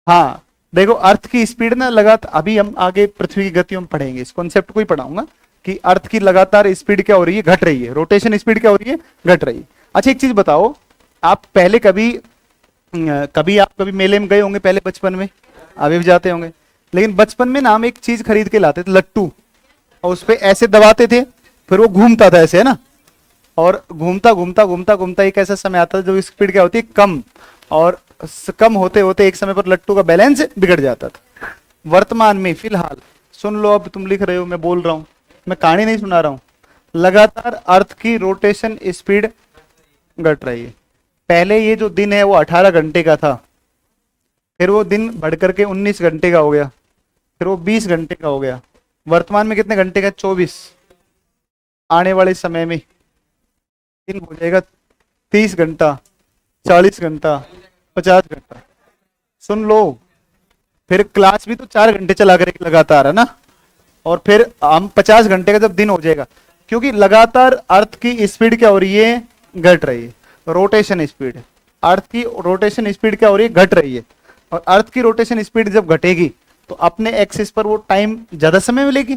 हाँ देखो, अर्थ की स्पीड ना लगातार, अभी हम आगे पृथ्वी की गति हम पढ़ेंगे, इस कॉन्सेप्ट को ही पढ़ाऊंगा कि अर्थ की लगातार स्पीड क्या हो रही है, घट रही है, रोटेशन स्पीड क्या हो रही है, घट रही है। अच्छा एक चीज बताओ, आप पहले कभी आप कभी मेले में गए होंगे पहले बचपन में, अभी भी जाते होंगे, लेकिन बचपन में ना हम एक चीज खरीद के लाते थे, लट्टू, और उस पे ऐसे दबाते थे, फिर वो घूमता था ऐसे, है ना, और घूमता घूमता घूमता घूमता एक ऐसा समय आता है जब स्पीड क्या होती है, कम, और कम होते होते एक समय पर लट्टू का बैलेंस बिगड़ जाता था। वर्तमान में फिलहाल, सुन लो, अब तुम लिख रहे हो, मैं बोल रहा हूं, मैं कहानी नहीं सुना रहा हूं, लगातार अर्थ की रोटेशन स्पीड घट रही है। पहले ये जो दिन है वो 18 घंटे का था, फिर वो दिन बढ़ करके 19 घंटे का हो गया, फिर वो 20 घंटे का हो गया, वर्तमान में कितने घंटे का? 24। आने वाले समय में दिन हो जाएगा 30 घंटा, 40 घंटा, 50 घंटा। सुन लो, फिर क्लास भी तो 4 घंटे चला करेगी लगातार, है ना, और फिर हम 50 घंटे का जब दिन हो जाएगा, क्योंकि लगातार अर्थ की स्पीड क्या हो रही है, घट रही है, रोटेशन स्पीड, अर्थ की रोटेशन स्पीड क्या हो रही है, घट रही है। और अर्थ की रोटेशन स्पीड जब घटेगी तो अपने एक्सिस पर वो टाइम ज्यादा समय मिलेगी,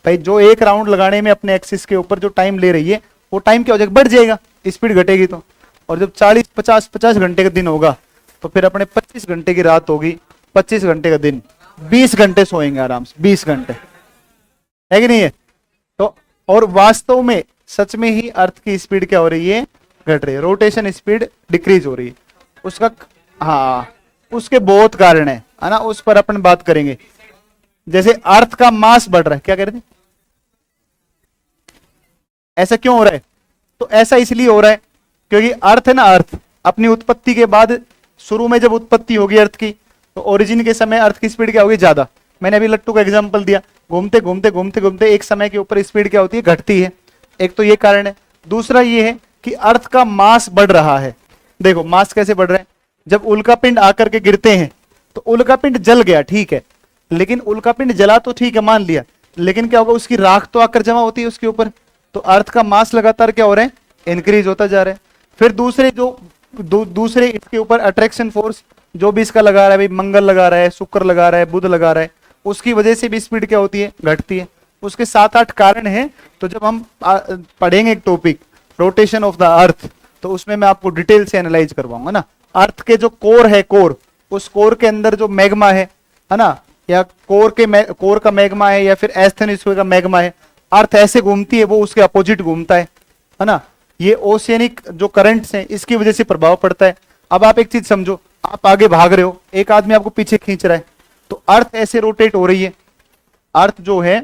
भाई जो एक राउंड लगाने में अपने एक्सिस के ऊपर जो टाइम ले रही है वो टाइम क्या हो जाएगा, बढ़ जाएगा, स्पीड घटेगी तो। और जब 40 50 घंटे का दिन होगा तो फिर अपने 25 घंटे की रात होगी, 25 घंटे का दिन, 20 घंटे सोएंगे आराम से, 20 घंटे, है कि नहीं है? तो और वास्तव में सच में ही अर्थ की स्पीड क्या हो रही है, घट रही है, रोटेशन स्पीड डिक्रीज हो रही है। उसका, हाँ, उसके बहुत कारण है ना, उस पर अपन बात करेंगे। जैसे अर्थ का मास बढ़ रहा है, क्या कह रहे थे, ऐसा क्यों हो रहा है? तो ऐसा इसलिए हो रहा है क्योंकि अर्थ है ना, अर्थ अपनी उत्पत्ति के बाद, शुरू में जब उत्पत्ति होगी अर्थ की, तो ओरिजिन के समय अर्थ की स्पीड क्या होगी, ज्यादा। मैंने अभी लट्टू का एग्जांपल दिया, घूमते घूमते घूमते घूमते एक समय के ऊपर स्पीड क्या होती है, घटती है। एक तो ये कारण है। दूसरा ये है कि अर्थ का मास बढ़ रहा है। देखो मास कैसे बढ़ रहा है, जब उल्कापिंड आकर के गिरते हैं तो उल्कापिंड जल गया, ठीक है, लेकिन उल्कापिंड जला तो ठीक है, मान लिया, लेकिन क्या होगा, उसकी राख तो आकर जमा होती है उसके ऊपर, तो अर्थ का मास लगातार क्या हो रहा है, इंक्रीज होता जा रहा है। फिर दूसरे जो दूसरे इसके ऊपर अट्रैक्शन फोर्स जो भी इसका लगा रहा है, भाई मंगल लगा रहा है, शुक्र लगा रहा है, बुध लगा रहा है, उसकी वजह से भी स्पीड क्या होती है, घटती है। उसके 7-8 कारण हैं। तो जब हम पढ़ेंगे एक topic rotation of the earth, तो उसमें मैं आपको डिटेल से एनालाइज करवाऊंगा ना। अर्थ के जो कोर है, कोर, उस कोर के अंदर जो मैग्मा है ना, या कोर का मैग्मा है, या फिर एस्थेनोस्फीयर का मैग्मा है, अर्थ ऐसे घूमती है, वो उसके अपोजिट घूमता है ना। ये ओशियनिक जो करंट्स हैं इसकी वजह से प्रभाव पड़ता है। अब आप एक चीज समझो, आप आगे भाग रहे हो, एक आदमी आपको पीछे खींच रहा है, तो अर्थ ऐसे रोटेट हो रही है, अर्थ जो है,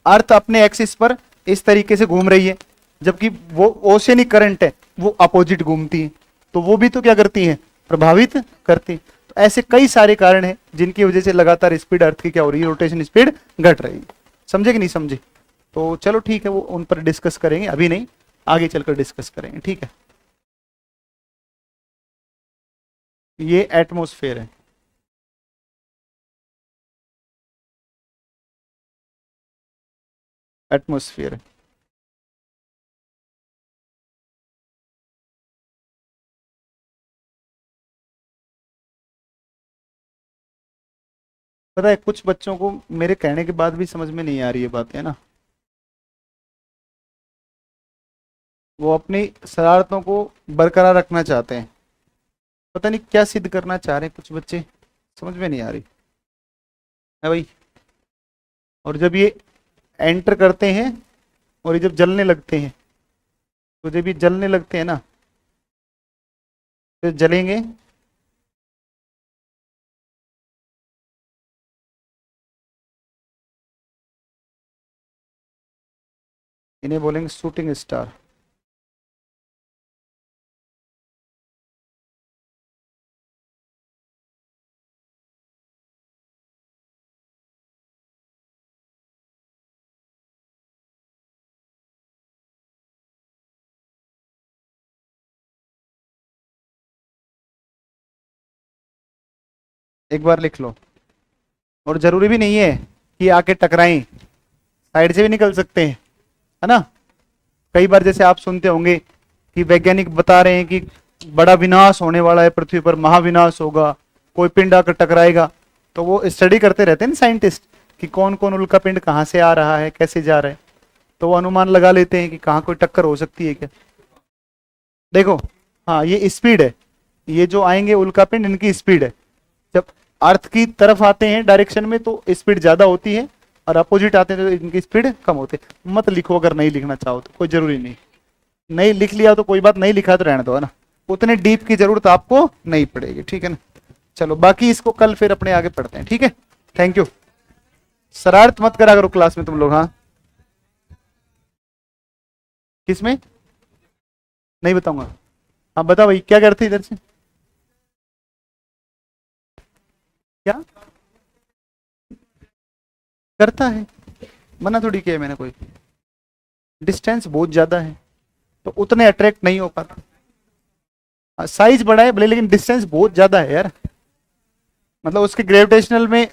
अर्थ अपने एक्सिस पर इस तरीके से घूम रही है, जबकि वो ओशियनिक करंट है वो अपोजिट घूमती है, तो वो भी तो क्या करती है, प्रभावित करती है। तो ऐसे कई सारे कारण हैं जिनकी वजह से लगातार स्पीड अर्थ की क्या हो रही है, रोटेशन स्पीड घट रही है। समझे कि नहीं समझे? तो चलो ठीक है, वो उन पर डिस्कस करेंगे, अभी नहीं, आगे चलकर डिस्कस करेंगे, ठीक है। ये एटमॉस्फेयर है, एटमॉस्फेयर है। पता है कुछ बच्चों को मेरे कहने के बाद भी समझ में नहीं आ रही है बात, है ना, वो अपनी शरारतों को बरकरार रखना चाहते हैं, पता नहीं क्या सिद्ध करना चाह रहे हैं कुछ बच्चे, समझ में नहीं आ रही है भाई। और जब ये एंटर करते हैं और ये जब जलने लगते हैं, तो जब ये जलने लगते हैं ना, तो जलेंगे, इन्हें बोलेंगे शूटिंग स्टार। एक बार लिख लो, और जरूरी भी नहीं है कि आके टकराएं, साइड से भी निकल सकते हैं, है ना। कई बार जैसे आप सुनते होंगे कि वैज्ञानिक बता रहे हैं कि बड़ा विनाश होने वाला है, पृथ्वी पर महाविनाश होगा, कोई पिंड आकर टकराएगा, तो वो स्टडी करते रहते हैं ना साइंटिस्ट कि कौन कौन उल्का पिंड कहाँ से आ रहा है, कैसे जा रहा है, तो वो अनुमान लगा लेते हैं कि कहाँ कोई टक्कर हो सकती है क्या। देखो, हाँ ये स्पीड है, ये जो आएंगे उल्का पिंड इनकी स्पीड है। जब अर्थ की तरफ आते हैं डायरेक्शन में तो स्पीड ज्यादा होती है, और अपोजिट आते हैं तो इनकी स्पीड कम होती है। मत लिखो अगर नहीं लिखना चाहो तो, कोई जरूरी नहीं, नहीं लिख लिया तो कोई बात, नहीं लिखा तो रहने दो, है ना, उतने डीप की जरूरत आपको नहीं पड़ेगी, ठीक है ना। चलो बाकी इसको कल फिर अपने आगे पढ़ते हैं, ठीक है। Thank you. शरारत मत करा करो क्लास में तुम लोग, हाँ। किसमें? नहीं बताऊंगा। हाँ बता भाई, क्या करते इधर से? क्या करता है? मना थोड़ी किया मैंने कोई। डिस्टेंस बहुत ज्यादा है तो उतने अट्रैक्ट नहीं हो पाता। साइज बड़ा है भले, लेकिन डिस्टेंस बहुत ज्यादा है यार, मतलब उसके ग्रेविटेशनल में